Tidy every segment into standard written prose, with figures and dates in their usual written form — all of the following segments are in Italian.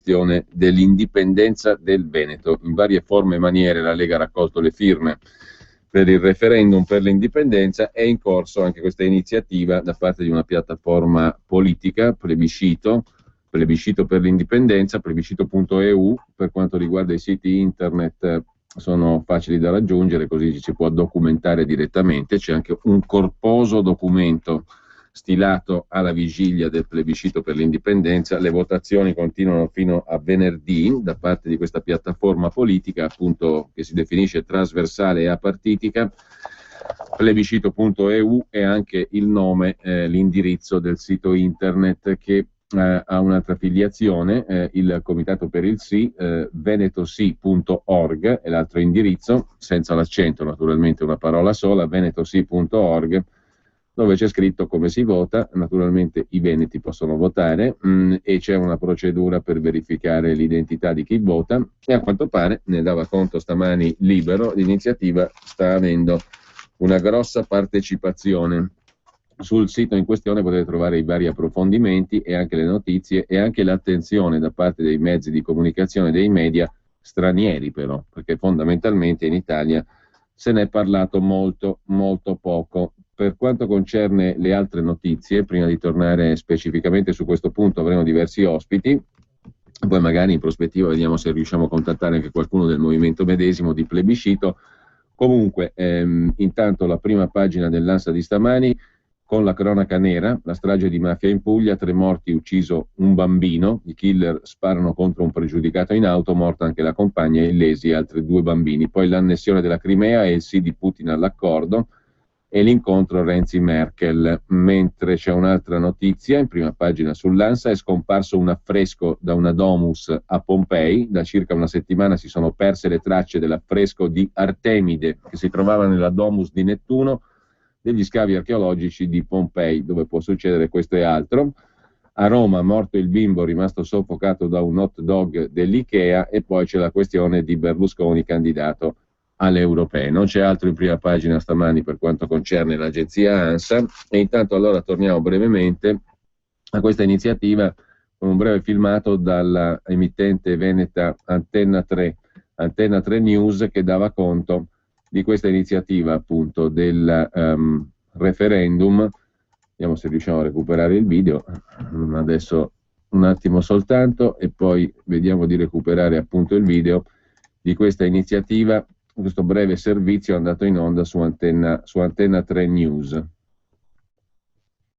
dell'indipendenza del Veneto. In varie forme e maniere la Lega ha raccolto le firme per il referendum per l'indipendenza. È in corso anche questa iniziativa da parte di una piattaforma politica, plebiscito per l'indipendenza, plebiscito.eu. Per quanto riguarda i siti internet sono facili da raggiungere, così ci si può documentare direttamente. C'è anche un corposo documento stilato alla vigilia del plebiscito per l'indipendenza. Le votazioni continuano fino a venerdì da parte di questa piattaforma politica, appunto, che si definisce trasversale e apartitica. Plebiscito.eu è anche il nome, l'indirizzo del sito internet che ha un'altra filiazione, il Comitato per il Sì, venetosi.org è l'altro indirizzo, senza l'accento naturalmente, una parola sola, venetosi.org, dove c'è scritto come si vota. Naturalmente i veneti possono votare e c'è una procedura per verificare l'identità di chi vota, e a quanto pare, ne dava conto stamani Libero, l'iniziativa sta avendo una grossa partecipazione. Sul sito in questione potete trovare i vari approfondimenti e anche le notizie e anche l'attenzione da parte dei mezzi di comunicazione, dei media stranieri però, perché fondamentalmente in Italia se ne è parlato molto poco. Per quanto concerne le altre notizie, prima di tornare specificamente su questo punto, avremo diversi ospiti, poi magari in prospettiva vediamo se riusciamo a contattare anche qualcuno del movimento medesimo di plebiscito. Comunque, intanto la prima pagina dell'Ansa di stamani, con la cronaca nera, la strage di mafia in Puglia, 3 morti, ucciso un bambino, i killer sparano contro un pregiudicato in auto, morta anche la compagna e illesi altri 2 bambini. Poi l'annessione della Crimea e il sì di Putin all'accordo e l'incontro Renzi-Merkel. Mentre c'è un'altra notizia, in prima pagina sull'Ansa, è scomparso un affresco da una domus a Pompei. Da circa una settimana si sono perse le tracce dell'affresco di Artemide che si trovava nella domus di Nettuno, degli scavi archeologici di Pompei, dove può succedere questo e altro. A Roma, morto il bimbo rimasto soffocato da un hot dog dell'Ikea, e poi c'è la questione di Berlusconi candidato alle europee. Non c'è altro in prima pagina stamani per quanto concerne l'agenzia ANSA, e intanto allora torniamo brevemente a questa iniziativa con un breve filmato dalla emittente veneta Antenna 3 News, che dava conto di questa iniziativa appunto del referendum. Vediamo se riusciamo a recuperare il video, adesso un attimo soltanto, e poi vediamo di recuperare appunto il video di questa iniziativa, questo breve servizio andato in onda su Antenna 3 News.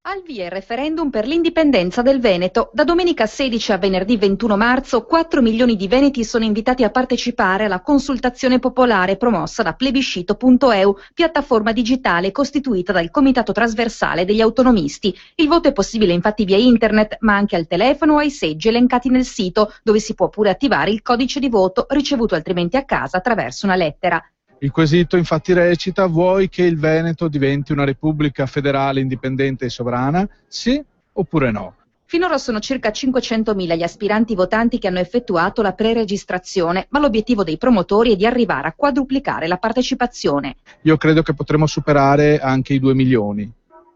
Al via il referendum per l'indipendenza del Veneto. Da domenica 16 a venerdì 21 marzo 4 milioni di veneti sono invitati a partecipare alla consultazione popolare promossa da plebiscito.eu, piattaforma digitale costituita dal Comitato Trasversale degli Autonomisti. Il voto è possibile infatti via internet, ma anche al telefono o ai seggi elencati nel sito, dove si può pure attivare il codice di voto ricevuto altrimenti a casa attraverso una lettera. Il quesito infatti recita: vuoi che il Veneto diventi una repubblica federale indipendente e sovrana? Sì oppure no? Finora sono circa 500.000 gli aspiranti votanti che hanno effettuato la preregistrazione, ma l'obiettivo dei promotori è di arrivare a quadruplicare la partecipazione. Io credo che potremo superare anche i 2 milioni.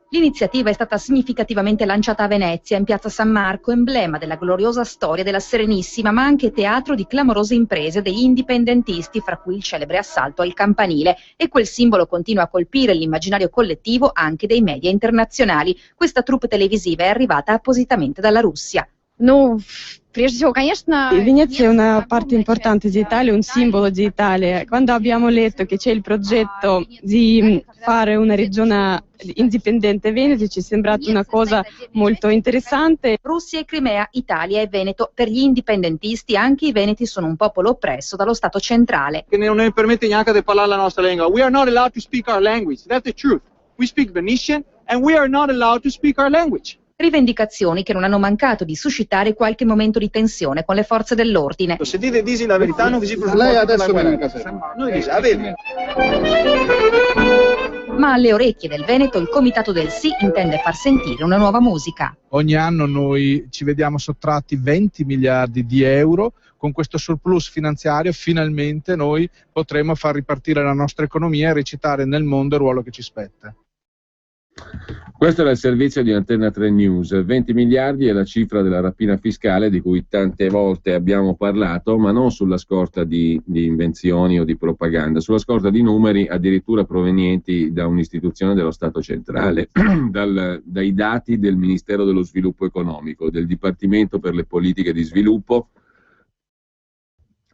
L'iniziativa è stata significativamente lanciata a Venezia, in piazza San Marco, emblema della gloriosa storia della Serenissima, ma anche teatro di clamorose imprese degli indipendentisti, fra cui il celebre assalto al Campanile. E quel simbolo continua a colpire l'immaginario collettivo anche dei media internazionali. Questa troupe televisiva è arrivata appositamente dalla Russia. Venezia è una parte importante di Italia, un simbolo di Italia. Quando abbiamo letto che c'è il progetto di fare una regione indipendente Veneto, ci è sembrata una cosa molto interessante. Russia e Crimea, Italia e Veneto. Per gli indipendentisti anche i veneti sono un popolo oppresso dallo Stato centrale. Che non ne permette neanche di parlare la nostra lingua. We are not allowed to speak our language. That's the truth. We speak Venetian and we are not allowed to speak our language. Rivendicazioni che non hanno mancato di suscitare qualche momento di tensione con le forze dell'ordine. Se dite dici la verità non vi si preoccupa. Lei adesso viene in casa. Noi dice, vedi. Ma alle orecchie del Veneto il Comitato del Sì intende far sentire una nuova musica. Ogni anno noi ci vediamo sottratti 20 miliardi di euro. Con questo surplus finanziario finalmente noi potremo far ripartire la nostra economia e recitare nel mondo il ruolo che ci spetta. Questo era il servizio di Antenna 3 News. 20 miliardi è la cifra della rapina fiscale di cui tante volte abbiamo parlato, ma non sulla scorta di invenzioni o di propaganda, sulla scorta di numeri addirittura provenienti da un'istituzione dello Stato centrale, dai dati del Ministero dello Sviluppo Economico, del Dipartimento per le Politiche di Sviluppo,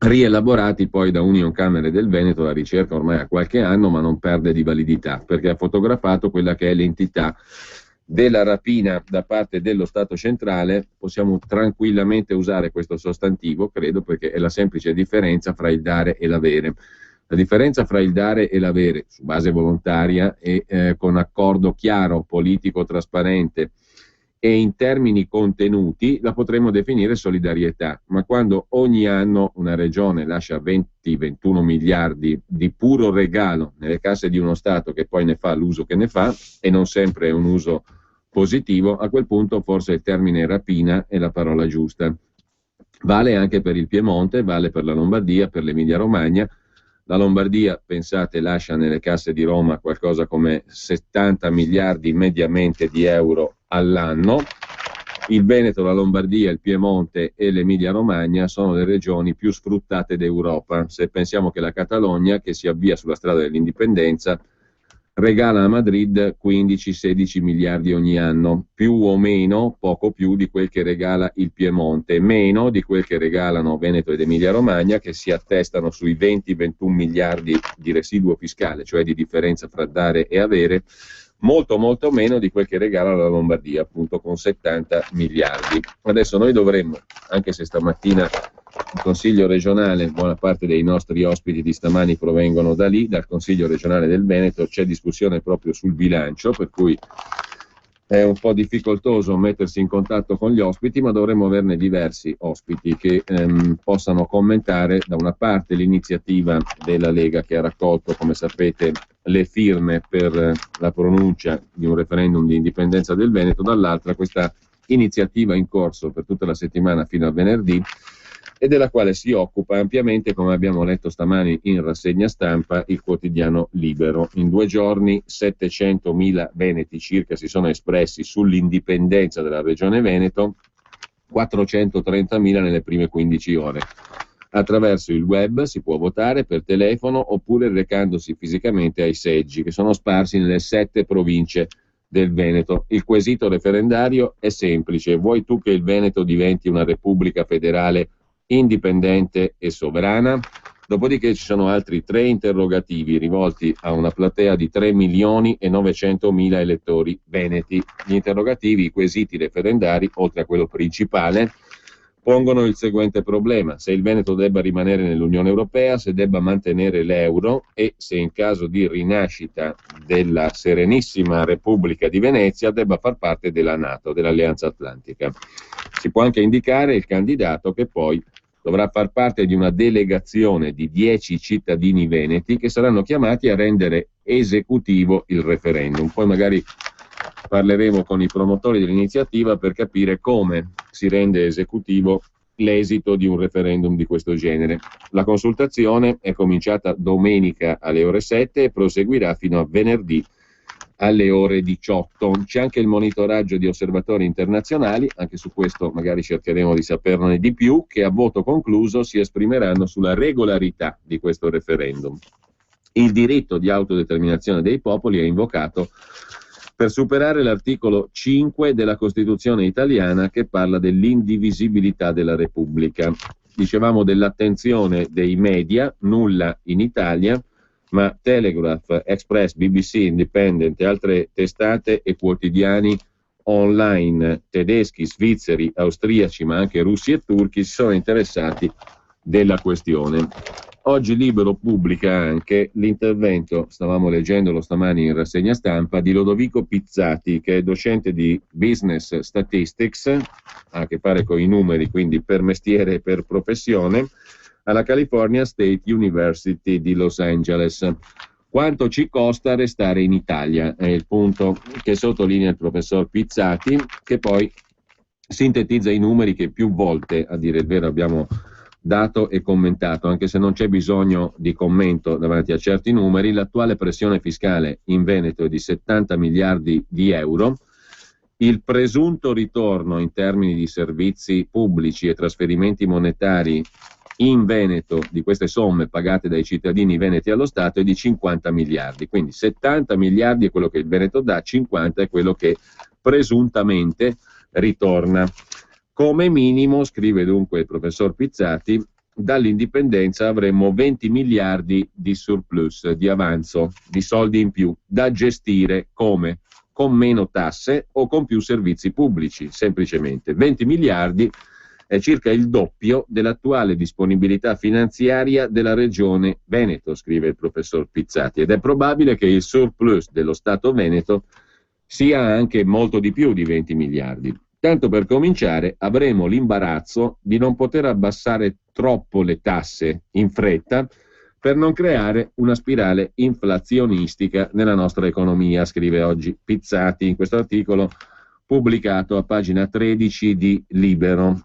rielaborati poi da Unioncamere del Veneto. La ricerca ormai ha qualche anno, ma non perde di validità, perché ha fotografato quella che è l'entità della rapina da parte dello Stato centrale. Possiamo tranquillamente usare questo sostantivo, credo, perché è la semplice differenza fra il dare e l'avere. La differenza fra il dare e l'avere, su base volontaria e con accordo chiaro, politico, trasparente, e in termini contenuti, la potremmo definire solidarietà, ma quando ogni anno una regione lascia 20-21 miliardi di puro regalo nelle casse di uno Stato che poi ne fa l'uso che ne fa, e non sempre è un uso positivo, a quel punto forse il termine rapina è la parola giusta. Vale anche per il Piemonte, vale per la Lombardia, per l'Emilia Romagna. La Lombardia, pensate, lascia nelle casse di Roma qualcosa come 70 miliardi mediamente di euro all'anno. Il Veneto, la Lombardia, il Piemonte e l'Emilia Romagna sono le regioni più sfruttate d'Europa. Se pensiamo che la Catalogna, che si avvia sulla strada dell'indipendenza, regala a Madrid 15-16 miliardi ogni anno, più o meno, poco più di quel che regala il Piemonte, meno di quel che regalano Veneto ed Emilia Romagna, che si attestano sui 20-21 miliardi di residuo fiscale, cioè di differenza fra dare e avere, molto molto meno di quel che regala la Lombardia, appunto, con 70 miliardi. Adesso noi dovremmo, anche se stamattina il Consiglio regionale, buona parte dei nostri ospiti di stamani provengono da lì, dal Consiglio regionale del Veneto, c'è discussione proprio sul bilancio, per cui è un po' difficoltoso mettersi in contatto con gli ospiti, ma dovremmo averne diversi ospiti che possano commentare da una parte l'iniziativa della Lega, che ha raccolto, come sapete, le firme per la pronuncia di un referendum di indipendenza del Veneto, dall'altra questa iniziativa in corso per tutta la settimana fino a venerdì, e della quale si occupa ampiamente, come abbiamo letto stamani in rassegna stampa, il quotidiano Libero. In 2 giorni 700.000 veneti circa si sono espressi sull'indipendenza della regione Veneto, 430.000 nelle prime 15 ore. Attraverso il web si può votare per telefono oppure recandosi fisicamente ai seggi, che sono sparsi nelle 7 province del Veneto. Il quesito referendario è semplice: vuoi tu che il Veneto diventi una repubblica federale indipendente e sovrana? Dopodiché ci sono altri 3 interrogativi rivolti a una platea di 3.900.000 elettori veneti. Gli interrogativi, i quesiti referendari, oltre a quello principale, pongono il seguente problema: se il Veneto debba rimanere nell'Unione Europea, se debba mantenere l'euro e se in caso di rinascita della Serenissima Repubblica di Venezia debba far parte della NATO, dell'Alleanza Atlantica. Si può anche indicare il candidato che poi dovrà far parte di una delegazione di 10 cittadini veneti che saranno chiamati a rendere esecutivo il referendum. Poi magari parleremo con i promotori dell'iniziativa per capire come si rende esecutivo l'esito di un referendum di questo genere. La consultazione è cominciata domenica alle ore 7 e proseguirà fino a venerdì alle ore 18. C'è anche il monitoraggio di osservatori internazionali, anche su questo magari cercheremo di saperne di più, che a voto concluso si esprimeranno sulla regolarità di questo referendum. Il diritto di autodeterminazione dei popoli è invocato per superare l'articolo 5 della Costituzione italiana, che parla dell'indivisibilità della Repubblica. Dicevamo dell'attenzione dei media, nulla in Italia, ma Telegraph, Express, BBC, Independent e altre testate e quotidiani online tedeschi, svizzeri, austriaci, ma anche russi e turchi si sono interessati della questione. Oggi Libero pubblica anche l'intervento, stavamo leggendolo stamani in rassegna stampa, di Lodovico Pizzati, che è docente di Business Statistics, ha a che fare con i numeri, quindi per mestiere e per professione, alla California State University di Los Angeles. Quanto ci costa restare in Italia? È il punto che sottolinea il professor Pizzati, che poi sintetizza i numeri che più volte, a dire il vero, abbiamo dato e commentato, anche se non c'è bisogno di commento davanti a certi numeri. L'attuale pressione fiscale in Veneto è di 70 miliardi di euro. Il presunto ritorno in termini di servizi pubblici e trasferimenti monetari in Veneto di queste somme pagate dai cittadini veneti allo Stato è di 50 miliardi. Quindi 70 miliardi è quello che il Veneto dà, 50 è quello che presuntamente ritorna. Come minimo, scrive dunque il professor Pizzati, dall'indipendenza avremmo 20 miliardi di surplus, di avanzo, di soldi in più, da gestire come? Con meno tasse o con più servizi pubblici, semplicemente. 20 miliardi è circa il doppio dell'attuale disponibilità finanziaria della regione Veneto, scrive il professor Pizzati, ed è probabile che il surplus dello Stato Veneto sia anche molto di più di 20 miliardi. Tanto per cominciare avremo l'imbarazzo di non poter abbassare troppo le tasse in fretta per non creare una spirale inflazionistica nella nostra economia, scrive oggi Pizzati in questo articolo pubblicato a pagina 13 di Libero.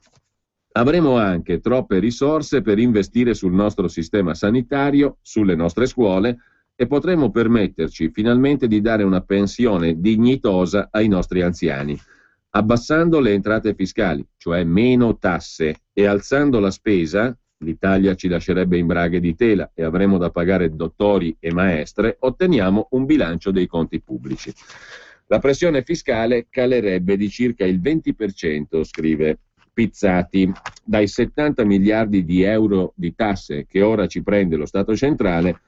Avremo anche troppe risorse per investire sul nostro sistema sanitario, sulle nostre scuole, e potremo permetterci finalmente di dare una pensione dignitosa ai nostri anziani. Abbassando le entrate fiscali, cioè meno tasse, e alzando la spesa, l'Italia ci lascerebbe in braghe di tela e avremo da pagare dottori e maestre, otteniamo un bilancio dei conti pubblici. La pressione fiscale calerebbe di circa il 20%, scrive Pizzati, dai 70 miliardi di euro di tasse che ora ci prende lo Stato centrale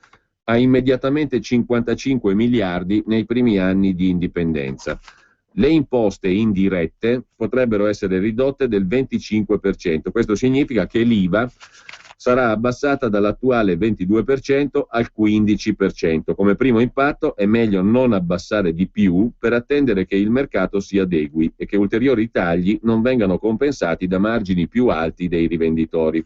a immediatamente 55 miliardi nei primi anni di indipendenza. Le imposte indirette potrebbero essere ridotte del 25%. Questo significa che l'IVA sarà abbassata dall'attuale 22% al 15%. Come primo impatto è meglio non abbassare di più per attendere che il mercato si adegui e che ulteriori tagli non vengano compensati da margini più alti dei rivenditori.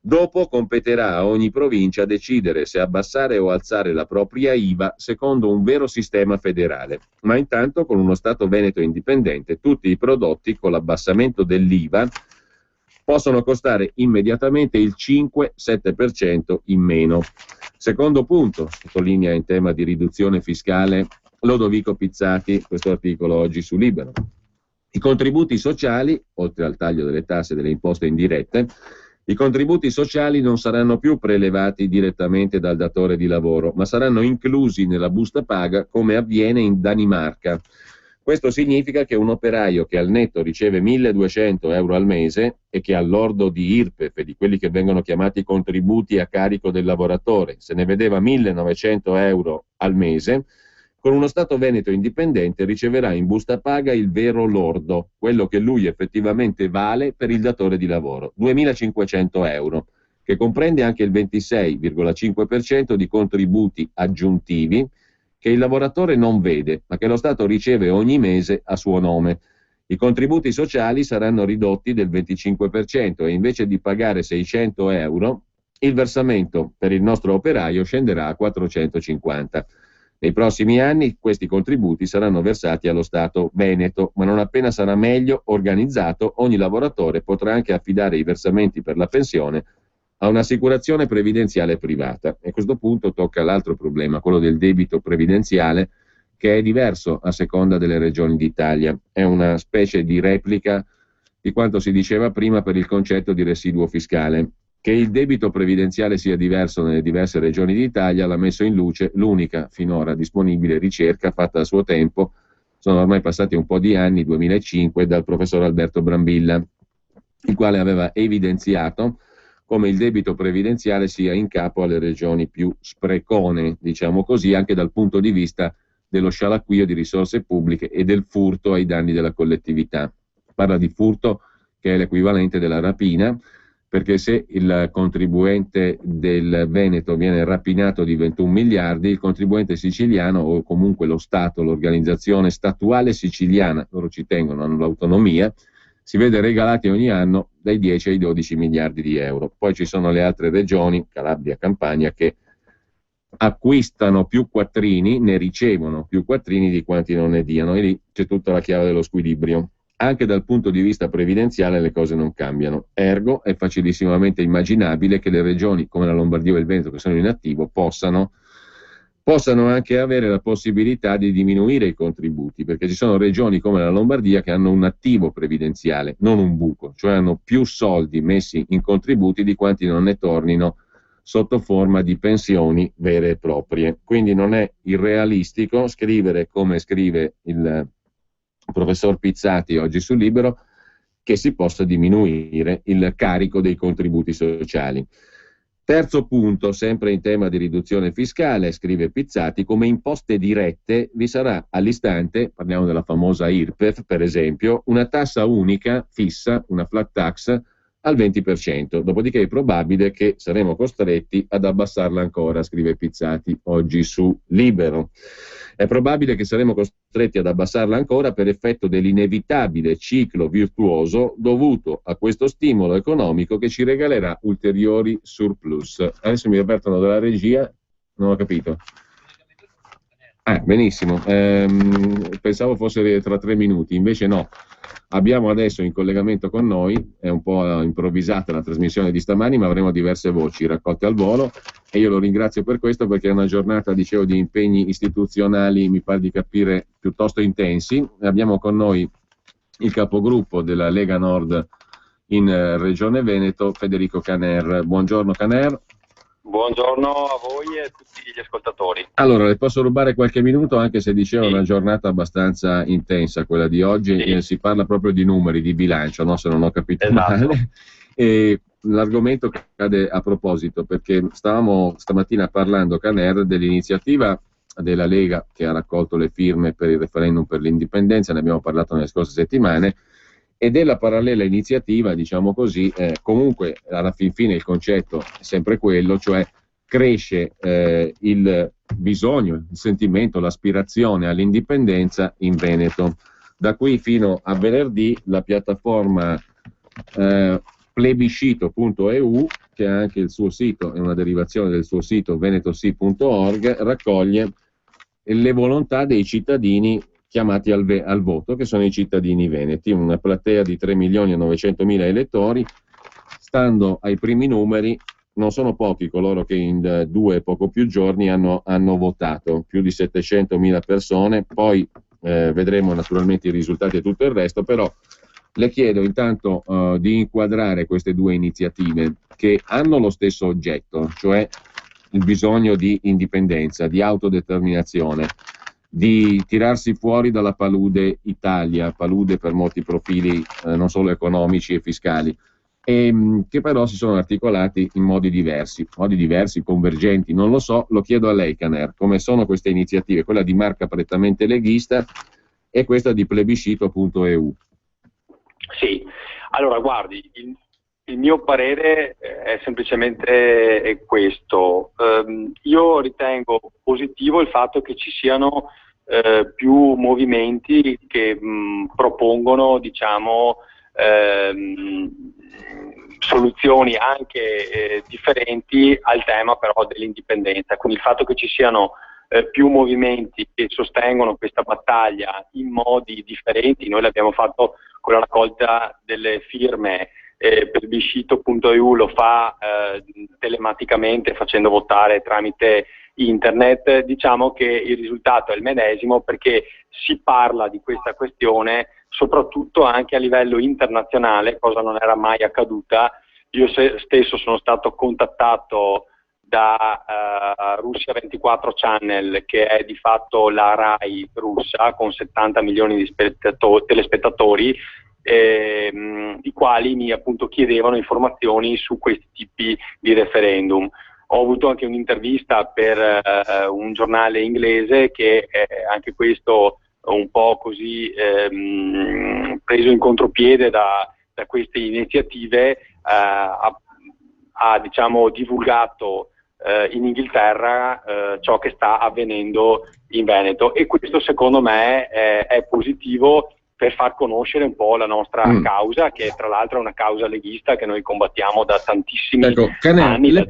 Dopo competerà a ogni provincia decidere se abbassare o alzare la propria IVA secondo un vero sistema federale. Ma intanto, con uno Stato veneto indipendente, tutti i prodotti con l'abbassamento dell'IVA possono costare immediatamente il 5-7% in meno. Secondo punto, sottolinea in tema di riduzione fiscale Lodovico Pizzati, questo articolo oggi su Libero. I contributi sociali, oltre al taglio delle tasse e delle imposte indirette, i contributi sociali non saranno più prelevati direttamente dal datore di lavoro, ma saranno inclusi nella busta paga come avviene in Danimarca. Questo significa che un operaio che al netto riceve 1.200 euro al mese e che all'ordo di IRPEF e di quelli che vengono chiamati contributi a carico del lavoratore se ne vedeva 1.900 euro al mese, con uno Stato veneto indipendente riceverà in busta paga il vero lordo, quello che lui effettivamente vale per il datore di lavoro, 2.500 euro, che comprende anche il 26,5% di contributi aggiuntivi che il lavoratore non vede, ma che lo Stato riceve ogni mese a suo nome. I contributi sociali saranno ridotti del 25% e invece di pagare 600 euro, il versamento per il nostro operaio scenderà a 450. Nei prossimi anni questi contributi saranno versati allo Stato veneto, ma non appena sarà meglio organizzato, ogni lavoratore potrà anche affidare i versamenti per la pensione a un'assicurazione previdenziale privata. E a questo punto tocca l'altro problema, quello del debito previdenziale, che è diverso a seconda delle regioni d'Italia. È una specie di replica di quanto si diceva prima per il concetto di residuo fiscale. Che il debito previdenziale sia diverso nelle diverse regioni d'Italia l'ha messo in luce l'unica finora disponibile ricerca fatta a suo tempo, sono ormai passati un po' di anni, 2005, dal professor Alberto Brambilla, il quale aveva evidenziato come il debito previdenziale sia in capo alle regioni più sprecone, diciamo così, anche dal punto di vista dello scialacquio di risorse pubbliche e del furto ai danni della collettività. Parla di furto che è l'equivalente della rapina, perché se il contribuente del Veneto viene rapinato di 21 miliardi, il contribuente siciliano o comunque lo Stato, l'organizzazione statuale siciliana, loro ci tengono, hanno l'autonomia, si vede regalati ogni anno dai 10 ai 12 miliardi di euro. Poi ci sono le altre regioni, Calabria, Campania, che acquistano più quattrini, ne ricevono più quattrini di quanti non ne diano, e lì c'è tutta la chiave dello squilibrio. anche dal punto di vista previdenziale le cose non cambiano. Ergo è facilissimamente immaginabile che le regioni come la Lombardia o il Veneto, che sono in attivo, possano anche avere la possibilità di diminuire i contributi, perché ci sono regioni come la Lombardia che hanno un attivo previdenziale, non un buco, cioè hanno più soldi messi in contributi di quanti non ne tornino sotto forma di pensioni vere e proprie. Quindi non è irrealistico scrivere, come scrive il professor Pizzati oggi su Libero, che si possa diminuire il carico dei contributi sociali. Terzo punto, sempre in tema di riduzione fiscale, scrive Pizzati, come imposte dirette vi sarà all'istante, parliamo della famosa IRPEF per esempio, una tassa unica fissa, una flat tax al 20%, dopodiché è probabile che saremo costretti ad abbassarla ancora, scrive Pizzati oggi su Libero. È probabile che saremo costretti ad abbassarla ancora per effetto dell'inevitabile ciclo virtuoso dovuto a questo stimolo economico che ci regalerà ulteriori surplus. Adesso mi avvertono dalla regia, non ho capito. Benissimo, pensavo fosse tra 3 minuti, invece no. Abbiamo adesso in collegamento con noi, è un po' improvvisata la trasmissione di stamani, ma avremo diverse voci raccolte al volo e io lo ringrazio per questo, perché è una giornata, dicevo, di impegni istituzionali, mi pare di capire, piuttosto intensi. Abbiamo con noi il capogruppo della Lega Nord in Regione Veneto, Federico Caner. Buongiorno Caner. Buongiorno a voi e a tutti gli ascoltatori. Allora, le posso rubare qualche minuto, anche se dicevo una giornata abbastanza intensa quella di oggi, si parla proprio di numeri, di bilancio, no? Se non ho capito male. E l'argomento cade a proposito, perché stavamo stamattina parlando, Caner, dell'iniziativa della Lega che ha raccolto le firme per il referendum per l'indipendenza, ne abbiamo parlato nelle scorse settimane, e della parallela iniziativa, diciamo così, comunque alla fin fine il concetto è sempre quello, cioè cresce il bisogno, il sentimento, l'aspirazione all'indipendenza in Veneto. Da qui fino a venerdì la piattaforma plebiscito.eu, che ha anche il suo sito, è una derivazione del suo sito venetosi.org, raccoglie le volontà dei cittadini chiamati al voto, che sono i cittadini veneti, una platea di 3.900.000 elettori. Stando ai primi numeri, non sono pochi coloro che in 2 poco più giorni hanno votato, più di 700.000 persone, poi vedremo naturalmente i risultati e tutto il resto, però le chiedo intanto di inquadrare queste 2 iniziative che hanno lo stesso oggetto, cioè il bisogno di indipendenza, di autodeterminazione, di tirarsi fuori dalla palude Italia, palude per molti profili non solo economici e fiscali, e che però si sono articolati in modi diversi, convergenti, non lo so, lo chiedo a lei Caner, come sono queste iniziative, quella di marca prettamente leghista e questa di plebiscito.eu. Sì, allora guardi, il mio parere è semplicemente questo. Io ritengo positivo il fatto che ci siano più movimenti che propongono, diciamo, soluzioni anche differenti al tema però dell'indipendenza. Quindi il fatto che ci siano più movimenti che sostengono questa battaglia in modi differenti, noi l'abbiamo fatto con la raccolta delle firme. Plebiscito.eu lo fa telematicamente, facendo votare tramite internet. Diciamo che il risultato è il medesimo, perché si parla di questa questione soprattutto anche a livello internazionale, cosa non era mai accaduta. Io stesso sono stato contattato da Russia 24 Channel, che è di fatto la RAI russa, con 70 milioni di telespettatori, i quali mi appunto chiedevano informazioni su questi tipi di referendum. Ho avuto anche un'intervista per un giornale inglese che anche questo un po' così preso in contropiede da queste iniziative, ha diciamo divulgato in Inghilterra ciò che sta avvenendo in Veneto, e questo secondo me è positivo, per far conoscere un po' la nostra causa, che tra l'altro è una causa leghista che noi combattiamo da tantissimi anni. Le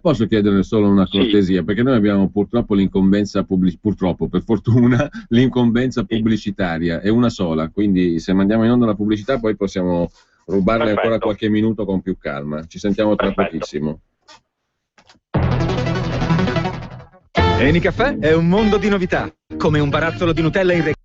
posso chiedere solo una cortesia, perché noi abbiamo purtroppo l'incombenza purtroppo, per fortuna, l'incombenza pubblicitaria è una sola, quindi se mandiamo in onda la pubblicità poi possiamo rubarle ancora qualche minuto con più calma. Ci sentiamo tra pochissimo. Eni Caffè è un mondo di novità, come un barattolo di Nutella in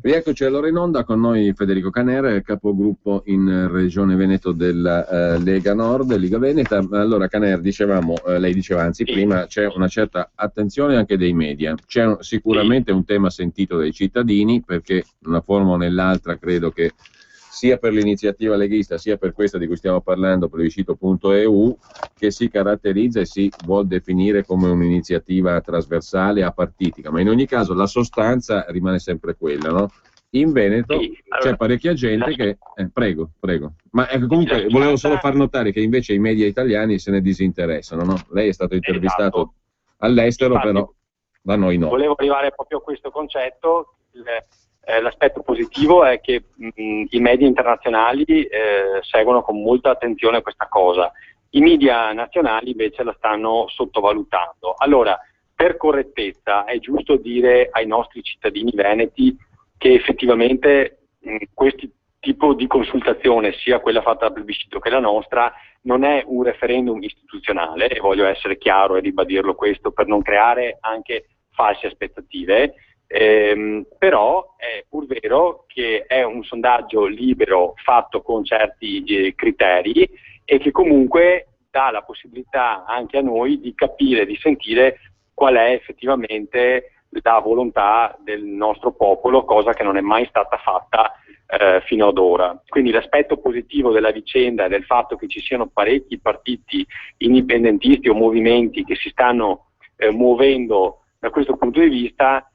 Rieccoci allora in onda, con noi Federico Caner, capogruppo in Regione Veneto della Lega Nord, Liga Veneta. Allora Caner, dicevamo, lei diceva anzi prima, c'è una certa attenzione anche dei media, c'è sicuramente un tema sentito dai cittadini, perché in una forma o nell'altra credo che sia per l'iniziativa leghista sia per questa di cui stiamo parlando, plebiscito.eu, che si caratterizza e si vuol definire come un'iniziativa trasversale apartitica, ma in ogni caso la sostanza rimane sempre quella, no? In Veneto c'è parecchia gente che... prego. Ma comunque volevo solo far notare che invece i media italiani se ne disinteressano, no? Lei è stato intervistato all'estero, infatti, però da noi no. Volevo arrivare proprio a questo concetto. L'aspetto positivo è che i media internazionali seguono con molta attenzione questa cosa. I media nazionali invece la stanno sottovalutando. Allora, per correttezza, è giusto dire ai nostri cittadini veneti che effettivamente questo tipo di consultazione, sia quella fatta dal plebiscito che la nostra, non è un referendum istituzionale, e voglio essere chiaro e ribadirlo questo per non creare anche false aspettative. Però è pur vero che è un sondaggio libero fatto con certi criteri e che comunque dà la possibilità anche a noi di capire, di sentire qual è effettivamente la volontà del nostro popolo, cosa che non è mai stata fatta fino ad ora. Quindi l'aspetto positivo della vicenda è del fatto che ci siano parecchi partiti indipendentisti o movimenti che si stanno muovendo da questo punto di vista.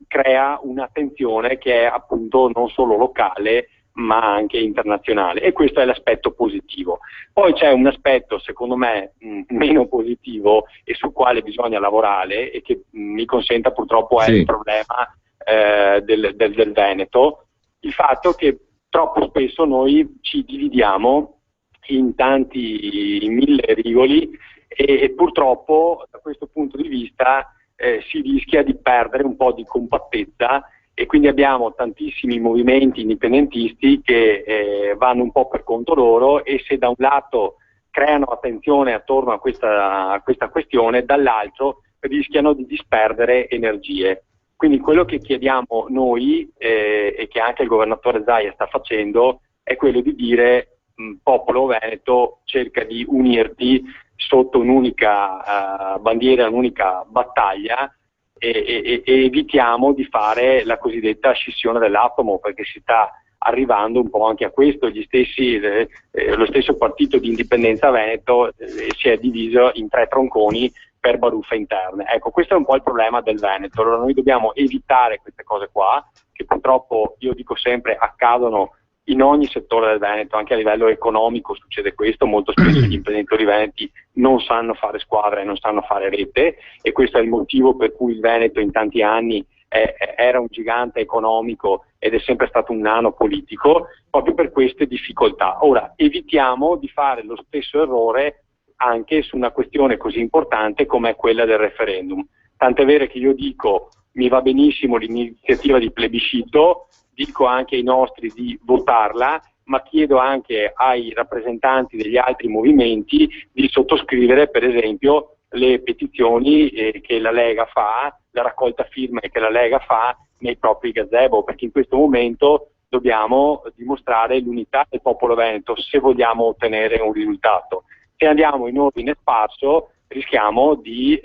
Crea un'attenzione che è appunto non solo locale ma anche internazionale, e questo è l'aspetto positivo. Poi c'è un aspetto secondo me meno positivo e sul quale bisogna lavorare e che mi consenta purtroppo è il problema del Veneto, il fatto che troppo spesso noi ci dividiamo in mille rivoli e purtroppo da questo punto di vista si rischia di perdere un po' di compattezza, e quindi abbiamo tantissimi movimenti indipendentisti che vanno un po' per conto loro, e se da un lato creano attenzione attorno a questa questione, dall'altro rischiano di disperdere energie. Quindi quello che chiediamo noi e che anche il governatore Zaia sta facendo è quello di dire: popolo veneto, cerca di unirti sotto un'unica bandiera, un'unica battaglia, e evitiamo di fare la cosiddetta scissione dell'atomo, perché si sta arrivando un po' anche a questo. Lo stesso partito di Indipendenza Veneto si è diviso in 3 tronconi per baruffe interne. Ecco, questo è un po' il problema del Veneto. Allora noi dobbiamo evitare queste cose qua, che purtroppo, io dico sempre, accadono in ogni settore del Veneto, anche a livello economico succede questo. Molto spesso gli imprenditori veneti non sanno fare squadra e non sanno fare rete, e questo è il motivo per cui il Veneto in tanti anni era un gigante economico ed è sempre stato un nano politico, proprio per queste difficoltà. Ora, evitiamo di fare lo stesso errore anche su una questione così importante come è quella del referendum. Tant'è vero che io dico: mi va benissimo l'iniziativa di plebiscito, dico anche ai nostri di votarla, ma chiedo anche ai rappresentanti degli altri movimenti di sottoscrivere, per esempio, le petizioni che la Lega fa, la raccolta firme che la Lega fa nei propri gazebo, perché in questo momento dobbiamo dimostrare l'unità del popolo veneto se vogliamo ottenere un risultato. Se andiamo in ordine sparso rischiamo di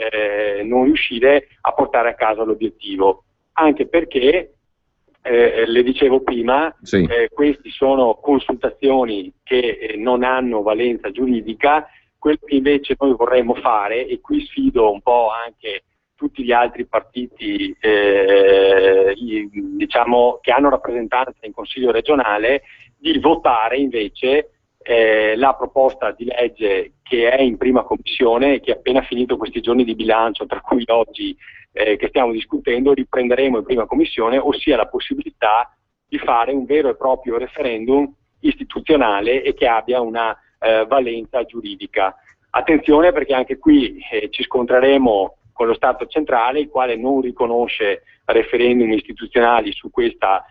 non riuscire a portare a casa l'obiettivo, anche perché le dicevo prima, sì, queste sono consultazioni che non hanno valenza giuridica. Quello che invece noi vorremmo fare, e qui sfido un po' anche tutti gli altri partiti diciamo che hanno rappresentanza in Consiglio regionale, di votare invece la proposta di legge che è in prima commissione e che è appena finito questi giorni di bilancio, tra cui oggi che stiamo discutendo, riprenderemo in prima commissione, ossia la possibilità di fare un vero e proprio referendum istituzionale e che abbia una valenza giuridica. Attenzione, perché anche qui ci scontreremo con lo Stato centrale, il quale non riconosce referendum istituzionali su questa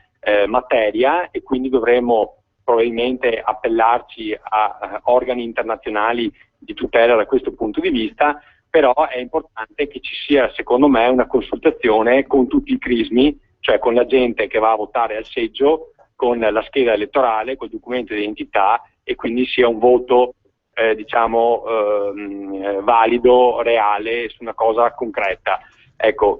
materia, e quindi dovremo probabilmente appellarci a organi internazionali di tutela da questo punto di vista. Però è importante che ci sia, secondo me, una consultazione con tutti i crismi, cioè con la gente che va a votare al seggio, con la scheda elettorale, col documento di identità, e quindi sia un voto valido, reale, su una cosa concreta. Ecco,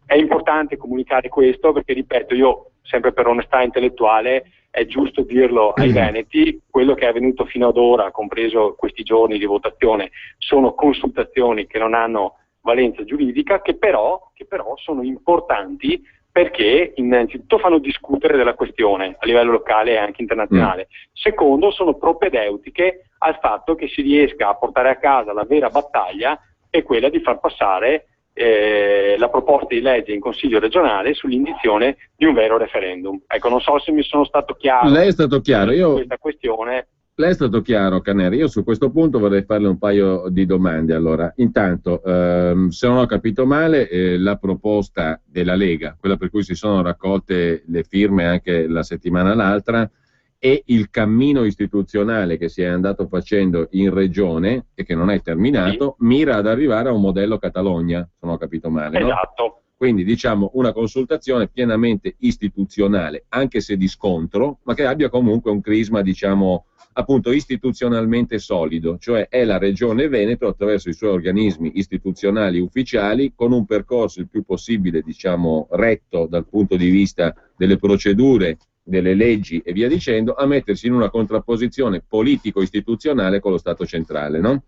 è importante comunicare questo, perché, ripeto, io sempre per onestà intellettuale è giusto dirlo ai veneti: quello che è avvenuto fino ad ora, compreso questi giorni di votazione, sono consultazioni che non hanno valenza giuridica, che però sono importanti, perché innanzitutto fanno discutere della questione a livello locale e anche internazionale. Secondo, sono propedeutiche al fatto che si riesca a portare a casa la vera battaglia, è quella di far passare la proposta di legge in Consiglio regionale sull'indizione di un vero referendum. Ecco, non so se mi sono stato chiaro. Lei è stato chiaro. Questa questione. Lei è stato chiaro, Caneri. Io su questo punto vorrei farle un paio di domande. Allora, intanto, se non ho capito male, la proposta della Lega, quella per cui si sono raccolte le firme anche la settimana l'altra, e il cammino istituzionale che si è andato facendo in regione e che non è terminato, sì, mira ad arrivare a un modello Catalogna, se non ho capito male. Esatto. No? Quindi, diciamo, una consultazione pienamente istituzionale, anche se di scontro, ma che abbia comunque un crisma, diciamo, appunto istituzionalmente solido, cioè è la Regione Veneto attraverso i suoi organismi istituzionali ufficiali, con un percorso il più possibile, diciamo, retto dal punto di vista delle procedure, delle leggi e via dicendo, a mettersi in una contrapposizione politico-istituzionale con lo Stato centrale, no?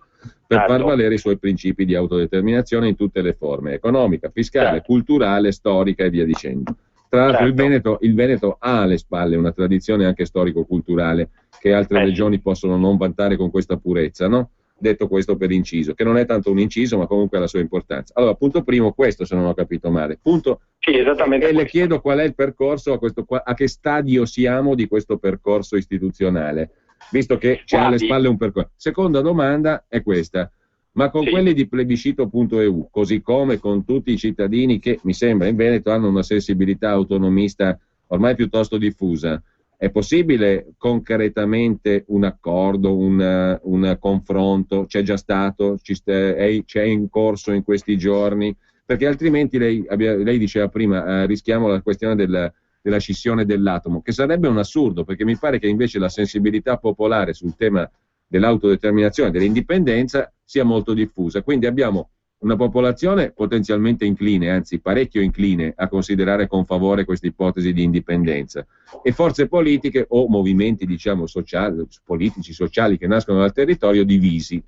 Per far valere i suoi principi di autodeterminazione in tutte le forme, economica, fiscale, culturale, storica e via dicendo. tra l'altro Certo. il Veneto ha alle spalle una tradizione anche storico-culturale che altre Sì. regioni possono non vantare con questa purezza, no? Detto questo per inciso, che non è tanto un inciso, ma comunque ha la sua importanza. Allora, punto primo, questo se non ho capito male. Punto, Sì, esattamente e le questo. chiedo qual è il percorso, a che stadio siamo di questo percorso istituzionale, visto che c'è alle spalle un percorso. Seconda domanda è questa. Ma con Sì. quelli di plebiscito.eu, così come con tutti i cittadini che, mi sembra, in Veneto hanno una sensibilità autonomista ormai piuttosto diffusa, è possibile concretamente un accordo, un confronto? C'è già stato? C'è in corso in questi giorni? Perché altrimenti lei diceva prima, rischiamo la questione della scissione dell'atomo, che sarebbe un assurdo, perché mi pare che invece la sensibilità popolare sul tema dell'autodeterminazione, dell'indipendenza, sia molto diffusa. Quindi abbiamo una popolazione potenzialmente incline, anzi parecchio incline, a considerare con favore questa ipotesi di indipendenza, e forze politiche o movimenti, diciamo, sociali, politici, sociali, che nascono dal territorio divisi.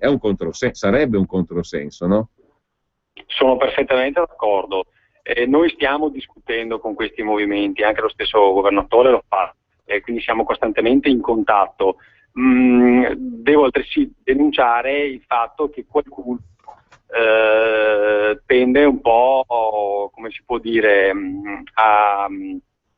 Sarebbe un controsenso, no? Sono perfettamente d'accordo. Noi stiamo discutendo con questi movimenti, anche lo stesso governatore lo fa, quindi siamo costantemente in contatto. Devo altresì denunciare il fatto che qualcuno tende un po', come si può dire, a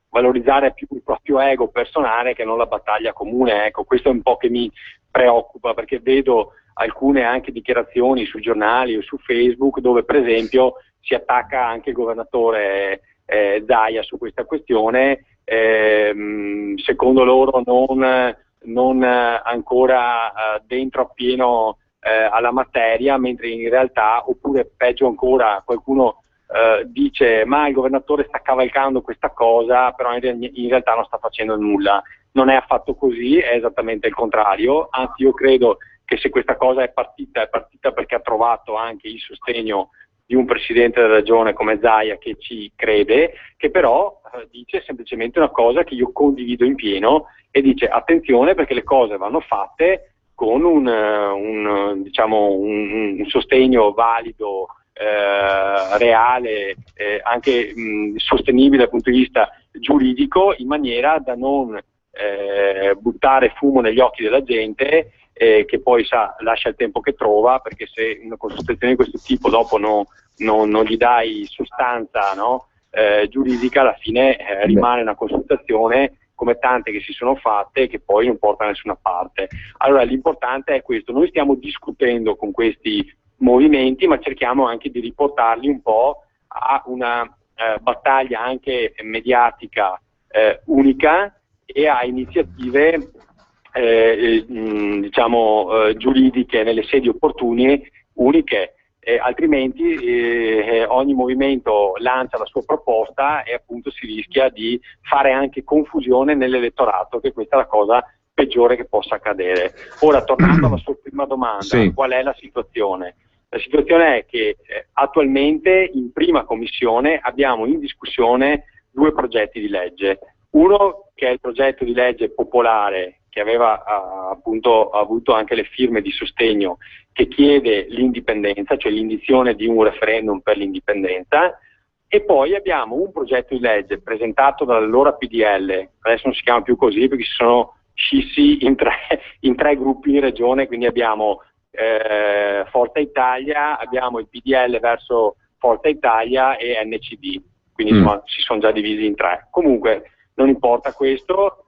valorizzare più il proprio ego personale che non la battaglia comune. Ecco, questo è un po' che mi preoccupa, perché vedo alcune anche dichiarazioni sui giornali o su Facebook dove per esempio si attacca anche il governatore Zaia su questa questione, secondo loro non ancora dentro appieno alla materia, mentre in realtà, oppure peggio ancora, qualcuno dice ma il governatore sta cavalcando questa cosa, però in realtà non sta facendo nulla. Non è affatto così, è esattamente il contrario, anzi io credo che se questa cosa è partita perché ha trovato anche il sostegno di un presidente della regione come Zaia, che ci crede, che però dice semplicemente una cosa che io condivido in pieno, e dice attenzione perché le cose vanno fatte con un sostegno valido, reale, anche sostenibile dal punto di vista giuridico, in maniera da non buttare fumo negli occhi della gente, che poi lascia il tempo che trova, perché se una consultazione di questo tipo dopo non gli dai sostanza, no, giuridica, alla fine rimane una consultazione come tante che si sono fatte, che poi non porta da nessuna parte. Allora l'importante è questo: noi stiamo discutendo con questi movimenti, ma cerchiamo anche di riportarli un po' a una battaglia anche mediatica unica, e a iniziative giuridiche nelle sedi opportune uniche, altrimenti ogni movimento lancia la sua proposta e appunto si rischia di fare anche confusione nell'elettorato, che questa è la cosa peggiore che possa accadere. Ora, tornando alla sua prima domanda, sì. Qual è la situazione? La situazione è che attualmente in prima commissione abbiamo in discussione 2 progetti di legge. Uno che è il progetto di legge popolare, che aveva appunto avuto anche le firme di sostegno, che chiede l'indipendenza, cioè l'indizione di un referendum per l'indipendenza, e poi abbiamo un progetto di legge presentato dall'allora PDL, adesso non si chiama più così perché si sono scissi in tre gruppi in regione, quindi abbiamo Forza Italia, abbiamo il PDL verso Forza Italia e NCD, quindi insomma si sono già divisi in 3. Comunque non importa questo,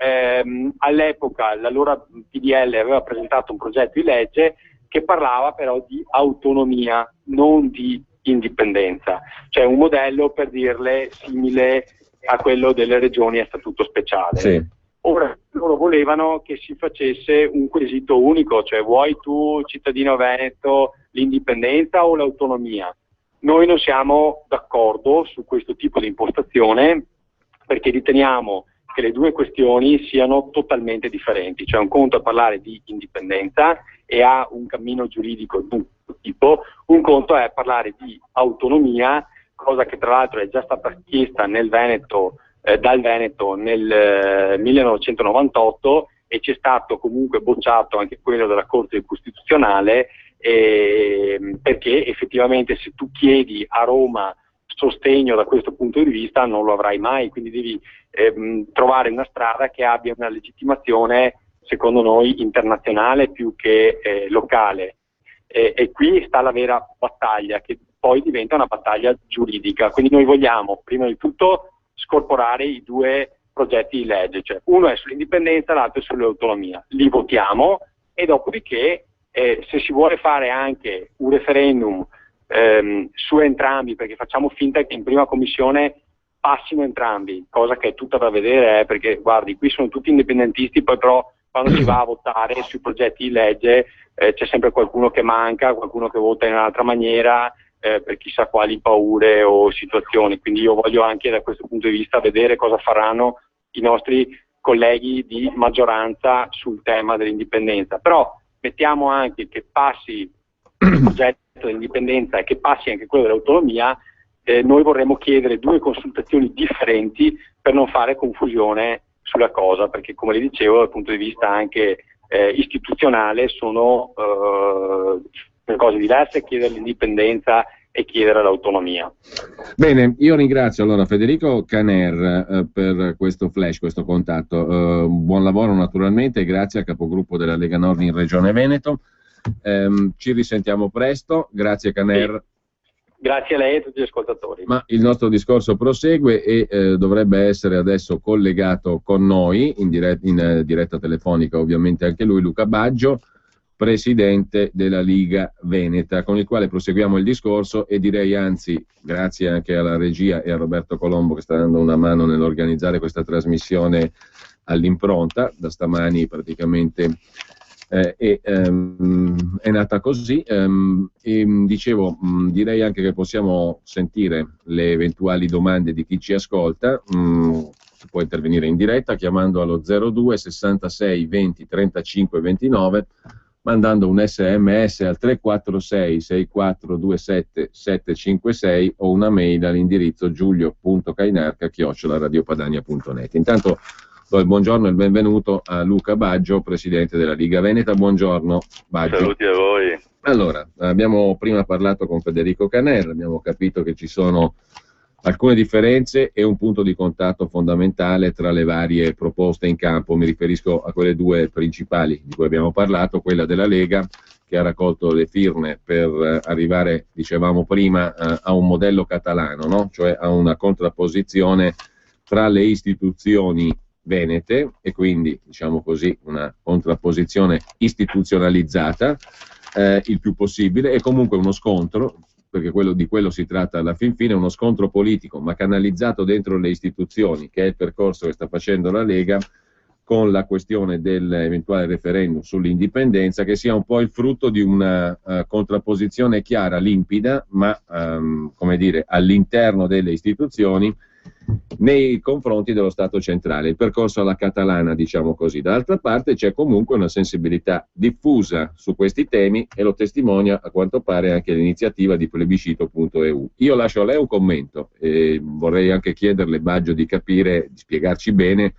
all'epoca l'allora PDL aveva presentato un progetto di legge che parlava però di autonomia, non di indipendenza, cioè un modello, per dirle, simile a quello delle regioni a statuto speciale. Sì. Ora, loro volevano che si facesse un quesito unico, cioè vuoi tu, cittadino veneto, l'indipendenza o l'autonomia? Noi non siamo d'accordo su questo tipo di impostazione, perché riteniamo che le 2 questioni siano totalmente differenti, cioè un conto è parlare di indipendenza e ha un cammino giuridico di un tipo, un conto è parlare di autonomia, cosa che tra l'altro è già stata chiesta nel Veneto, dal Veneto nel 1998, e c'è stato comunque bocciato anche quello della Corte Costituzionale, perché effettivamente se tu chiedi a Roma sostegno da questo punto di vista non lo avrai mai, quindi devi trovare una strada che abbia una legittimazione, secondo noi, internazionale più che locale. E qui sta la vera battaglia, che poi diventa una battaglia giuridica. Quindi noi vogliamo, prima di tutto, scorporare i due progetti di legge, cioè uno è sull'indipendenza, l'altro è sull'autonomia. Li votiamo e dopodiché se si vuole fare anche un referendum su entrambi, perché facciamo finta che in prima commissione passino entrambi, cosa che è tutta da vedere, perché guardi, qui sono tutti indipendentisti, poi però quando si va a votare sui progetti di legge c'è sempre qualcuno che manca, qualcuno che vota in un'altra maniera, per chissà quali paure o situazioni. Quindi io voglio anche da questo punto di vista vedere cosa faranno i nostri colleghi di maggioranza sul tema dell'indipendenza. Però mettiamo anche che passi il progetto dell'indipendenza e che passi anche quello dell'autonomia, noi vorremmo chiedere due consultazioni differenti per non fare confusione sulla cosa, perché come le dicevo dal punto di vista anche istituzionale sono cose diverse, chiedere l'indipendenza e chiedere l'autonomia. Bene, io ringrazio allora Federico Caner per questo flash, questo contatto. Buon lavoro naturalmente e grazie al capogruppo della Lega Nord in Regione Veneto. Ci risentiamo presto, grazie Caner. Sì. Grazie a lei e a tutti gli ascoltatori. Ma il nostro discorso prosegue e dovrebbe essere adesso collegato con noi, in diretta telefonica ovviamente anche lui, Luca Baggio, presidente della Liga Veneta, con il quale proseguiamo il discorso e direi anzi, grazie anche alla regia e a Roberto Colombo che sta dando una mano nell'organizzare questa trasmissione all'impronta, da stamani praticamente è nata così, e dicevo, direi anche che possiamo sentire le eventuali domande di chi ci ascolta. Si può intervenire in diretta chiamando allo 02 66 20 35 29, mandando un sms al 346 6427 756 o una mail all'indirizzo giulio.cainarca@radiopadania.net. Intanto do il buongiorno e il benvenuto a Luca Baggio, presidente della Liga Veneta. Buongiorno Baggio. Saluti a voi. Allora, abbiamo prima parlato con Federico Caner, abbiamo capito che ci sono alcune differenze e un punto di contatto fondamentale tra le varie proposte in campo. Mi riferisco a quelle due principali di cui abbiamo parlato, quella della Lega che ha raccolto le firme per arrivare, dicevamo prima, a un modello catalano, no? Cioè a una contrapposizione tra le istituzioni venete e quindi, diciamo così, una contrapposizione istituzionalizzata il più possibile e comunque uno scontro, perché di quello si tratta alla fin fine, uno scontro politico ma canalizzato dentro le istituzioni, che è il percorso che sta facendo la Lega con la questione dell'eventuale referendum sull'indipendenza, che sia un po' il frutto di una contrapposizione chiara, limpida, ma come dire, all'interno delle istituzioni nei confronti dello Stato centrale, il percorso alla catalana, diciamo così. Dall'altra parte c'è comunque una sensibilità diffusa su questi temi e lo testimonia a quanto pare anche l'iniziativa di plebiscito.eu. Io lascio a lei un commento e vorrei anche chiederle, Baggio, di capire, di spiegarci bene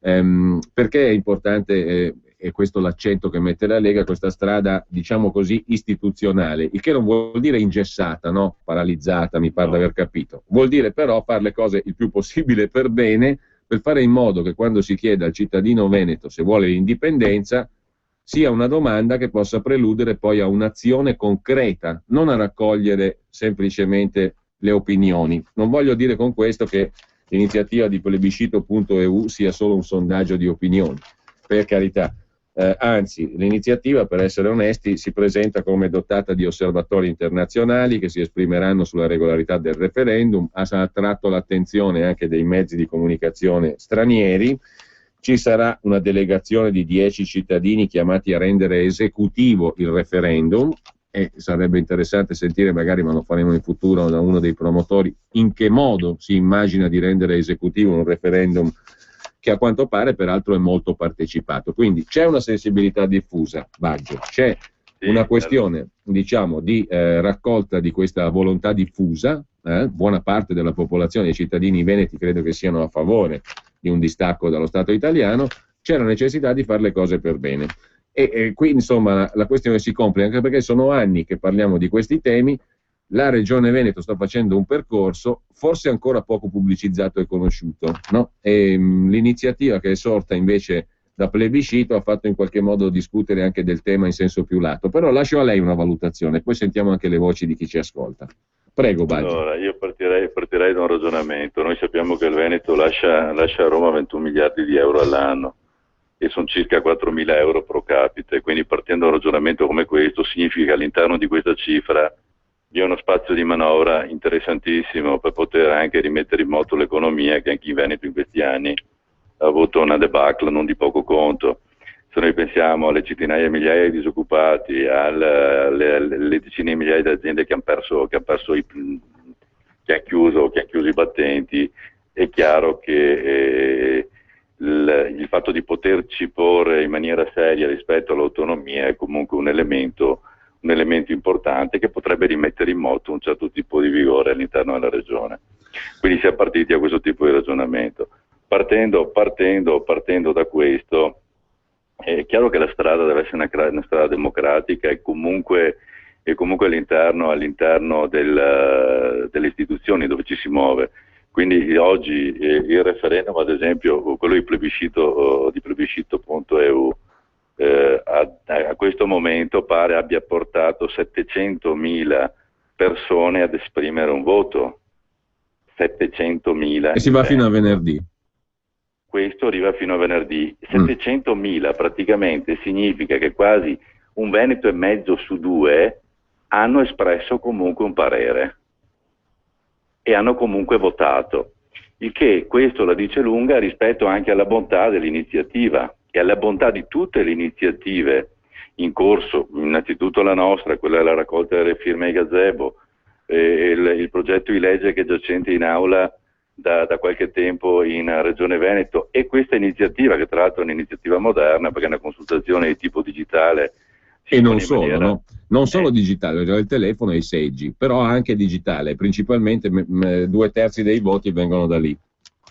perché è importante, e questo l'accento che mette la Lega, questa strada, diciamo così, istituzionale, il che non vuol dire ingessata, no? Paralizzata, mi pare di aver capito. Vuol dire però fare le cose il più possibile per bene, per fare in modo che quando si chiede al cittadino veneto se vuole l'indipendenza, sia una domanda che possa preludere poi a un'azione concreta, non a raccogliere semplicemente le opinioni. Non voglio dire con questo che l'iniziativa di plebiscito.eu sia solo un sondaggio di opinioni, per carità. Anzi, l'iniziativa, per essere onesti, si presenta come dotata di osservatori internazionali che si esprimeranno sulla regolarità del referendum, ha attratto l'attenzione anche dei mezzi di comunicazione stranieri, ci sarà una delegazione di 10 cittadini chiamati a rendere esecutivo il referendum e sarebbe interessante sentire, magari, ma lo faremo in futuro, da uno dei promotori, in che modo si immagina di rendere esecutivo un referendum che a quanto pare peraltro è molto partecipato. Quindi c'è una sensibilità diffusa, Baggio, c'è una questione, diciamo, di raccolta di questa volontà diffusa, buona parte della popolazione, dei cittadini veneti credo che siano a favore di un distacco dallo Stato italiano, c'è la necessità di fare le cose per bene. E qui insomma la questione si complica, anche perché sono anni che parliamo di questi temi, la Regione Veneto sta facendo un percorso forse ancora poco pubblicizzato e conosciuto, no? E l'iniziativa che è sorta invece da plebiscito ha fatto in qualche modo discutere anche del tema in senso più lato, però lascio a lei una valutazione, poi sentiamo anche le voci di chi ci ascolta. Prego, Baggio. Allora, io partirei da un ragionamento. Noi sappiamo che il Veneto lascia a Roma 21 miliardi di euro all'anno e sono circa 4.000 euro pro capite, quindi partendo da un ragionamento come questo significa che all'interno di questa cifra vi è uno spazio di manovra interessantissimo per poter anche rimettere in moto l'economia, che anche in Veneto in questi anni ha avuto una debacle non di poco conto. Se noi pensiamo alle centinaia di migliaia di disoccupati, alle decine di migliaia di aziende che hanno chiuso i battenti, è chiaro che il fatto di poterci porre in maniera seria rispetto all'autonomia è comunque un elemento importante che potrebbe rimettere in moto un certo tipo di vigore all'interno della regione. Quindi si è partiti a questo tipo di ragionamento. Partendo da questo, è chiaro che la strada deve essere una strada democratica e comunque all'interno delle istituzioni dove ci si muove. Quindi oggi il referendum, ad esempio, quello di plebiscito.eu, a questo momento pare abbia portato 700.000 persone ad esprimere un voto. 700.000. E si va fino a venerdì. Questo arriva fino a venerdì. 700.000 praticamente significa che quasi un Veneto e mezzo su due hanno espresso comunque un parere e hanno comunque votato, il che questo la dice lunga rispetto anche alla bontà dell'iniziativa e alla bontà di tutte le iniziative in corso, innanzitutto la nostra, quella della raccolta delle firme ai gazebo, il progetto di legge che è giacente in aula da qualche tempo in Regione Veneto, e questa iniziativa, che tra l'altro è un'iniziativa moderna perché è una consultazione di tipo digitale. E non solo, no? Non solo digitale, il telefono e i seggi, però anche digitale, principalmente 2/3 dei voti vengono da lì.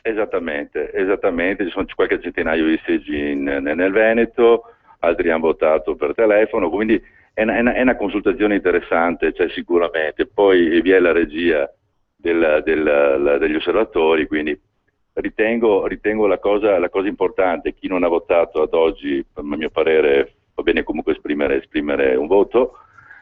Esattamente, ci sono qualche centinaio di seggi nel Veneto, altri hanno votato per telefono, quindi è una consultazione interessante, cioè sicuramente. Poi vi è la regia degli osservatori, quindi ritengo la cosa importante. Chi non ha votato ad oggi, a mio parere, va bene comunque esprimere un voto,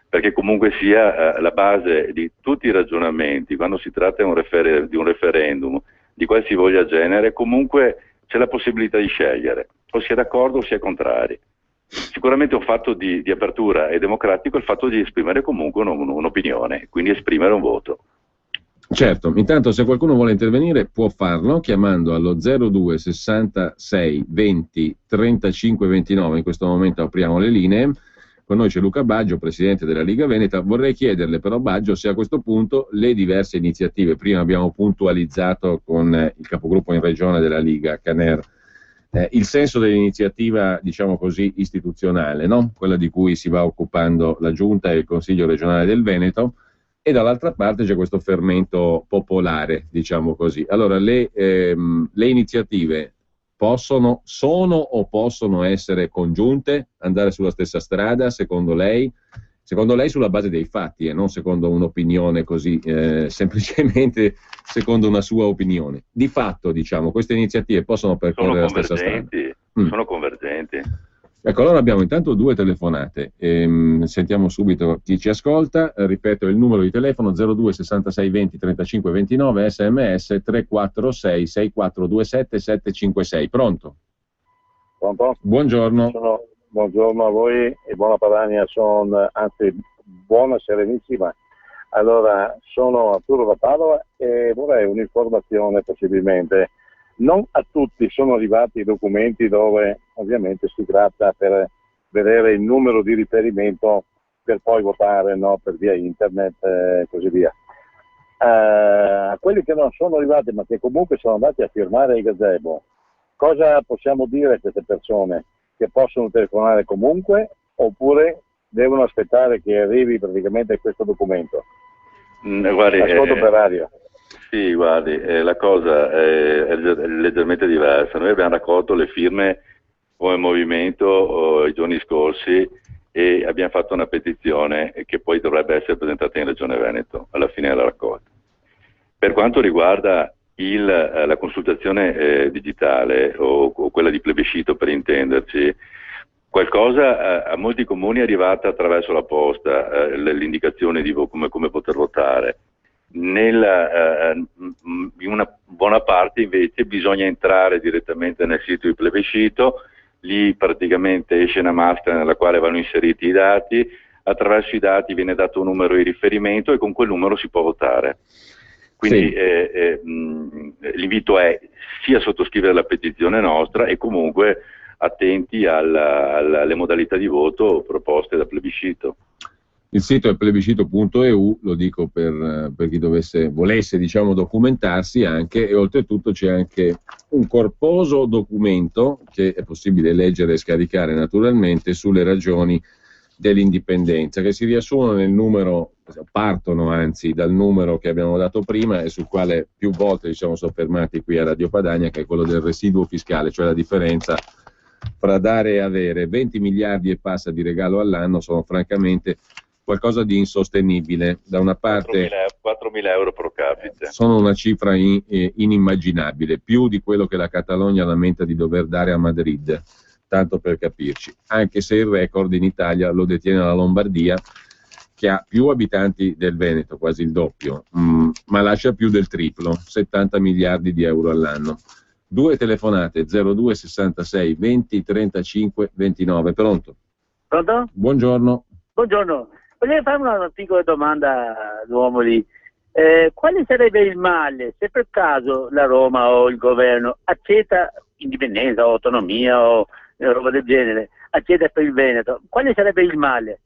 perché comunque sia la base di tutti i ragionamenti, quando si tratta di un referendum di qualsivoglia genere, comunque c'è la possibilità di scegliere, o si è d'accordo o si è contrari. Sicuramente un fatto di apertura e democratico è il fatto di esprimere comunque un'opinione, quindi esprimere un voto. Certo, intanto se qualcuno vuole intervenire può farlo chiamando allo 02 66 20 35 29, in questo momento apriamo le linee. Con noi c'è Luca Baggio, presidente della Liga Veneta. Vorrei chiederle però, Baggio, se a questo punto le diverse iniziative, prima abbiamo puntualizzato con il capogruppo in regione della Liga, Caner, il senso dell'iniziativa, diciamo così, istituzionale, no? Quella di cui si va occupando la Giunta e il Consiglio regionale del Veneto, e dall'altra parte c'è questo fermento popolare, diciamo così. Allora, le iniziative possono essere congiunte, andare sulla stessa strada, secondo lei sulla base dei fatti e non secondo un'opinione così, semplicemente secondo una sua opinione. Di fatto, diciamo, queste iniziative possono percorrere la stessa strada. Sono convergenti. Ecco, allora abbiamo intanto 2 telefonate, sentiamo subito chi ci ascolta. Ripeto il numero di telefono: 02 66 20 35 29, sms 346 6427 756. Pronto? Pronto? Buongiorno. Buongiorno a voi e buona Padania, anzi buona serenissima. Allora, sono Arturo da Padova e vorrei un'informazione possibilmente. Non a tutti sono arrivati i documenti dove ovviamente si tratta per vedere il numero di riferimento per poi votare, no, per via internet e così via. A quelli che non sono arrivati ma che comunque sono andati a firmare il gazebo, cosa possiamo dire a queste persone? Che possono telefonare comunque oppure devono aspettare che arrivi praticamente questo documento? Guardi, ascolto per radio. Sì, guardi, la cosa è leggermente diversa. Noi abbiamo raccolto le firme come movimento i giorni scorsi e abbiamo fatto una petizione che poi dovrebbe essere presentata in Regione Veneto alla fine della raccolta. Per quanto riguarda la consultazione digitale o quella di plebiscito, per intenderci, qualcosa a molti comuni è arrivata attraverso la posta, l'indicazione di come poter votare. In una buona parte invece bisogna entrare direttamente nel sito di plebiscito, lì praticamente esce una maschera nella quale vanno inseriti i dati, attraverso i dati viene dato un numero di riferimento e con quel numero si può votare. Quindi l'invito è sia a sottoscrivere la petizione nostra e comunque attenti alle modalità di voto proposte da plebiscito. Il sito è plebiscito.eu, lo dico per chi volesse diciamo, documentarsi anche, e oltretutto c'è anche un corposo documento che è possibile leggere e scaricare naturalmente sulle ragioni dell'indipendenza, che si riassumono nel numero, partono anzi dal numero che abbiamo dato prima e sul quale più volte ci siamo soffermati qui a Radio Padania, che è quello del residuo fiscale, cioè la differenza fra dare e avere. 20 miliardi e passa di regalo all'anno sono francamente qualcosa di insostenibile. Da una parte 4.000 euro pro capite. Sono una cifra inimmaginabile, più di quello che la Catalogna lamenta di dover dare a Madrid, tanto per capirci, anche se il record in Italia lo detiene la Lombardia, che ha più abitanti del Veneto, quasi il doppio, ma lascia più del triplo, 70 miliardi di euro all'anno. 2 telefonate, 02 66 20 35 29. Pronto? Pronto? Buongiorno. Buongiorno. Volevo fare una piccola domanda all'uomo lì. Quale sarebbe il male se per caso la Roma o il governo accetta indipendenza o autonomia o roba del genere, accetta per il Veneto? Quale sarebbe il male?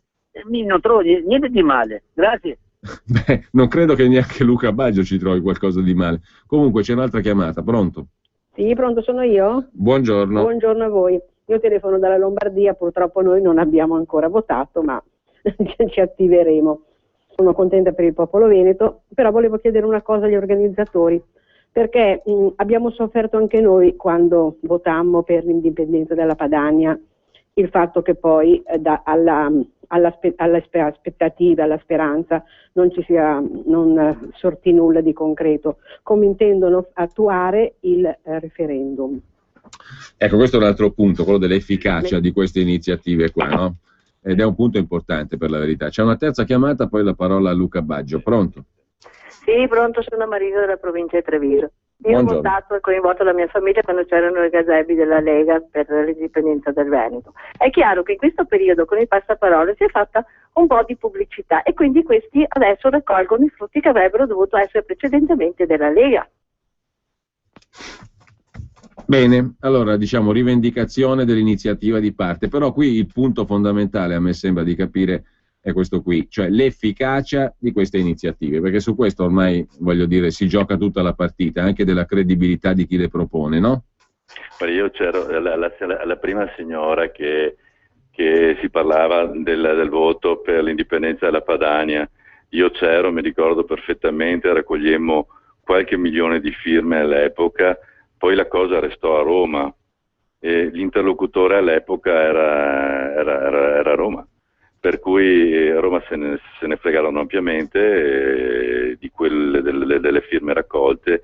Non trovo niente di male. Grazie. Beh, non credo che neanche Luca Baggio ci trovi qualcosa di male. Comunque c'è un'altra chiamata. Pronto? Sì, pronto, sono io? Buongiorno. Buongiorno a voi. Io telefono dalla Lombardia, purtroppo noi non abbiamo ancora votato, ma ci attiveremo. Sono contenta per il popolo veneto, però volevo chiedere una cosa agli organizzatori, perché abbiamo sofferto anche noi quando votammo per l'indipendenza della Padania, il fatto che poi all'aspettativa, alla speranza non sortì nulla di concreto. Come intendono attuare il referendum? Ecco, questo è un altro punto, quello dell'efficacia di queste iniziative qua, no? Ed è un punto importante per la verità. C'è una terza chiamata, poi la parola a Luca Baggio. Pronto? Sì, pronto, sono Marisa della provincia di Treviso. Io ho votato e coinvolto la mia famiglia quando c'erano i gazebi della Lega per l'indipendenza del Veneto. È chiaro che in questo periodo con il passaparole si è fatta un po' di pubblicità e quindi questi adesso raccolgono i frutti che avrebbero dovuto essere precedentemente della Lega. Bene, allora diciamo rivendicazione dell'iniziativa di parte, però qui il punto fondamentale a me sembra di capire è questo qui, cioè l'efficacia di queste iniziative, perché su questo ormai, voglio dire, si gioca tutta la partita, anche della credibilità di chi le propone, no? Io c'ero la prima signora che si parlava del voto per l'indipendenza della Padania, io c'ero, mi ricordo perfettamente, raccogliemmo qualche milione di firme all'epoca, poi la cosa restò a Roma e l'interlocutore all'epoca era Roma. Per cui a Roma se ne fregarono ampiamente di quelle delle firme raccolte.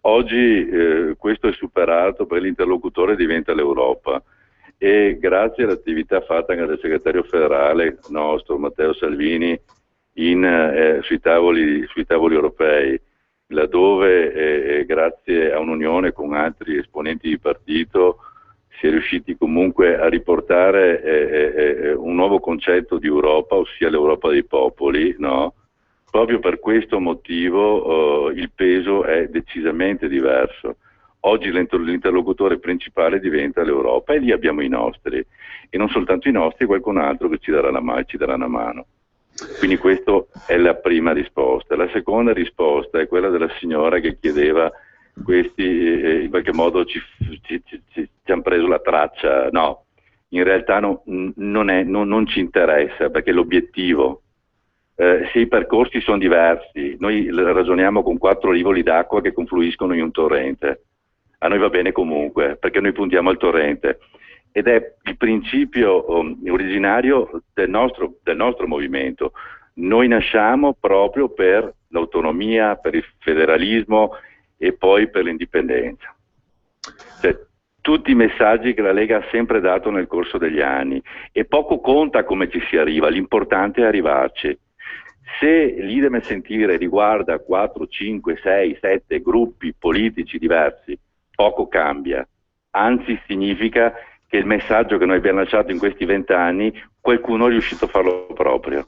Oggi questo è superato perché l'interlocutore diventa l'Europa e grazie all'attività fatta anche dal segretario federale nostro Matteo Salvini sui tavoli europei, laddove grazie a un'unione con altri esponenti di partito si è riusciti comunque a riportare un nuovo concetto di Europa, ossia l'Europa dei popoli, no? Proprio per questo motivo il peso è decisamente diverso. Oggi l'interlocutore principale diventa l'Europa e lì abbiamo i nostri, e non soltanto i nostri, qualcun altro che ci darà una mano. Quindi questa è la prima risposta. La seconda risposta è quella della signora che chiedeva questi in qualche modo ci hanno preso la traccia. No, in realtà non ci interessa, perché l'obiettivo, se i percorsi sono diversi, noi ragioniamo con 4 rivoli d'acqua che confluiscono in un torrente, a noi va bene comunque, perché noi puntiamo al torrente. ed è il principio originario del nostro movimento. Noi nasciamo proprio per l'autonomia, per il federalismo e poi per l'indipendenza. Cioè, tutti i messaggi che la Lega ha sempre dato nel corso degli anni, e poco conta come ci si arriva, l'importante è arrivarci. Se l'idem e sentire riguarda 4, 5, 6, 7 gruppi politici diversi, poco cambia, anzi significa che il messaggio che noi abbiamo lasciato in questi 20 anni qualcuno è riuscito a farlo proprio.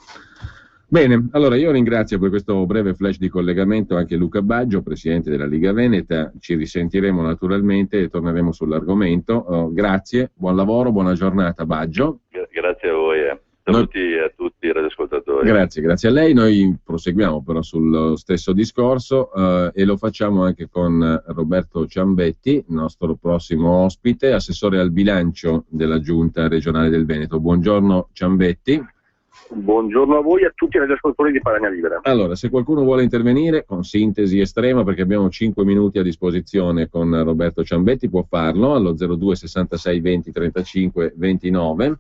Bene, allora io ringrazio per questo breve flash di collegamento anche Luca Baggio, Presidente della Liga Veneta. Ci risentiremo naturalmente e torneremo sull'argomento. Grazie, buon lavoro, buona giornata Baggio. Grazie a voi. Saluti a tutti i radioascoltatori. Grazie a lei. Noi proseguiamo però sullo stesso discorso e lo facciamo anche con Roberto Ciambetti, il nostro prossimo ospite, assessore al bilancio della Giunta regionale del Veneto. Buongiorno Ciambetti. Buongiorno a voi e a tutti i radioascoltatori di Padania Libera. Allora, se qualcuno vuole intervenire con sintesi estrema, perché abbiamo 5 minuti a disposizione con Roberto Ciambetti, può farlo allo 02 66 20 35 29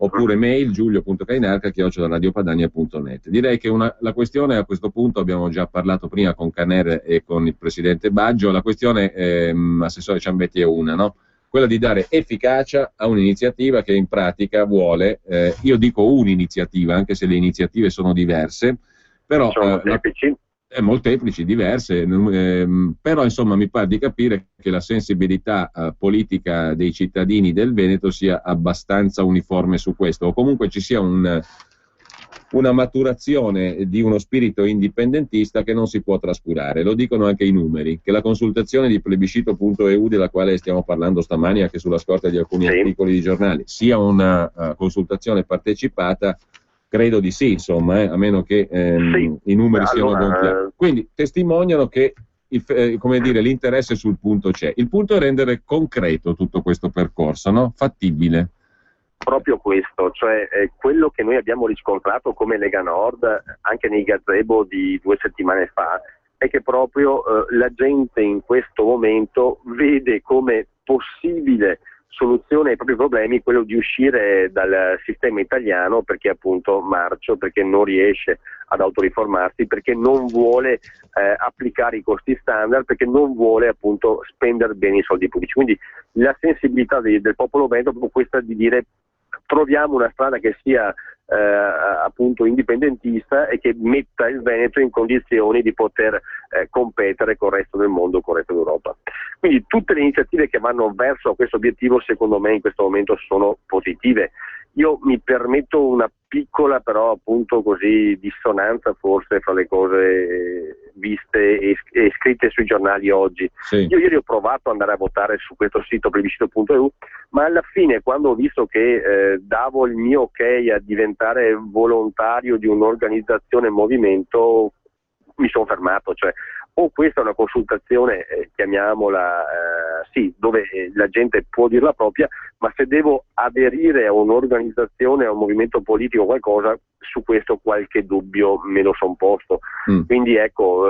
oppure mail giulio.cainarca@radiopadania.net. Direi che la questione, a questo punto abbiamo già parlato prima con Caner e con il Presidente Baggio, la questione, Assessore Ciambetti, è una, no? Quella di dare efficacia a un'iniziativa che in pratica vuole, io dico un'iniziativa, anche se le iniziative sono diverse, però molteplici, diverse, però insomma mi pare di capire che la sensibilità politica dei cittadini del Veneto sia abbastanza uniforme su questo, o comunque ci sia una maturazione di uno spirito indipendentista che non si può trascurare. Lo dicono anche i numeri, che la consultazione di plebiscito.eu, della quale stiamo parlando stamani anche sulla scorta di alcuni articoli di giornali, sia una consultazione partecipata. Credo di sì, insomma, a meno che i numeri siano gonfiati. Quindi testimoniano che l'interesse sul punto c'è. Il punto è rendere concreto tutto questo percorso, no? Fattibile. Proprio questo, cioè quello che noi abbiamo riscontrato come Lega Nord anche nei gazebo di 2 settimane fa è che proprio la gente in questo momento vede come possibile soluzione ai propri problemi quello di uscire dal sistema italiano, perché appunto marcio, perché non riesce ad autoriformarsi, perché non vuole applicare i costi standard, perché non vuole appunto spendere bene i soldi pubblici. Quindi la sensibilità del popolo veneto è proprio questa di dire: troviamo una strada che sia appunto indipendentista e che metta il Veneto in condizioni di poter competere con il resto del mondo, con il resto d'Europa. Quindi tutte le iniziative che vanno verso questo obiettivo, secondo me in questo momento sono positive. Io mi permetto una piccola però appunto così dissonanza forse fra le cose viste e scritte sui giornali oggi. Sì. Io ieri ho provato ad andare a votare su questo sito plebiscito.eu, ma alla fine, quando ho visto che davo il mio ok a diventare volontario di un'organizzazione movimento, mi sono fermato. Cioè, o questa è una consultazione, chiamiamola sì, dove la gente può dir la propria, ma se devo aderire a un'organizzazione, a un movimento politico, qualcosa, su questo qualche dubbio me lo son posto. Quindi ecco,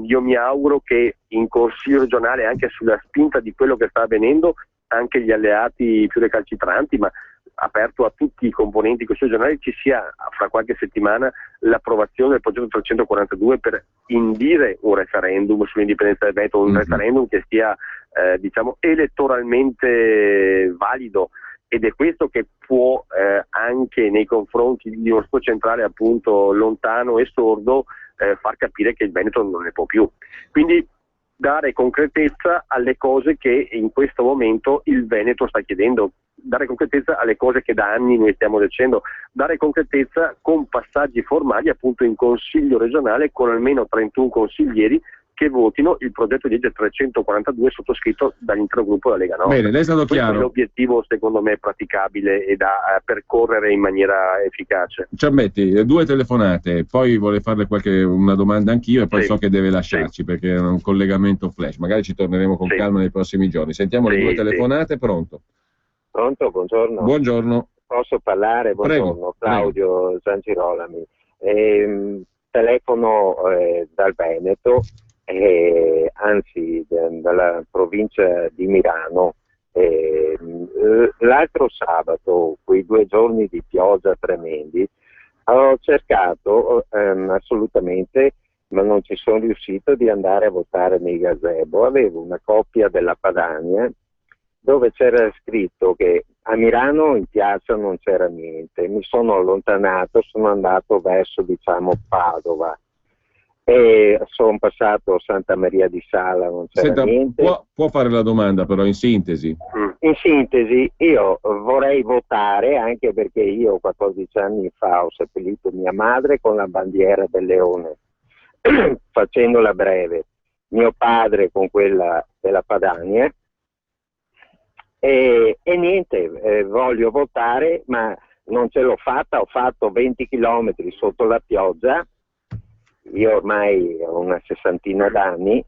io mi auguro che in Consiglio regionale, anche sulla spinta di quello che sta avvenendo, anche gli alleati più recalcitranti, ma aperto a tutti i componenti di Consiglio regionale, ci sia fra qualche settimana l'approvazione del progetto 342 per indire un referendum sull'indipendenza del Veneto, un referendum che sia diciamo elettoralmente valido, ed è questo che può anche nei confronti di uno Stato centrale appunto lontano e sordo far capire che il Veneto non ne può più. Quindi dare concretezza alle cose che in questo momento il Veneto sta chiedendo, dare concretezza alle cose che da anni noi stiamo dicendo, dare concretezza con passaggi formali appunto in Consiglio regionale, con almeno 31 consiglieri che votino il progetto di legge 342 sottoscritto dall'intero gruppo della Lega Nord. Bene, lei è stato chiaro. Questo è l'obiettivo secondo me praticabile e da percorrere in maniera efficace. Ciambetti, 2 telefonate, poi vorrei farle una domanda anch'io e poi so che deve lasciarci perché è un collegamento flash, magari ci torneremo con calma nei prossimi giorni. Sentiamo le 2 telefonate, pronto? Pronto, buongiorno. Buongiorno. Posso parlare? Buongiorno, prego, Claudio Giangirolami. Telefono dal Veneto, anzi dalla provincia di Milano. l'altro sabato, quei 2 giorni di pioggia tremendi, ho cercato assolutamente, ma non ci sono riuscito, di andare a votare nei gazebo. Avevo una copia della Padania dove c'era scritto che a Milano in piazza non c'era niente. Mi sono allontanato, sono andato verso, diciamo, Padova, e sono passato a Santa Maria di Sala, non c'era niente. Può fare la domanda però in sintesi? In sintesi, io vorrei votare, anche perché io 14 anni fa ho seppellito mia madre con la bandiera del leone, facendola breve, mio padre con quella della Padania, e niente, voglio votare, ma non ce l'ho fatta. Ho fatto 20 chilometri sotto la pioggia, io ormai ho una 60ina d'anni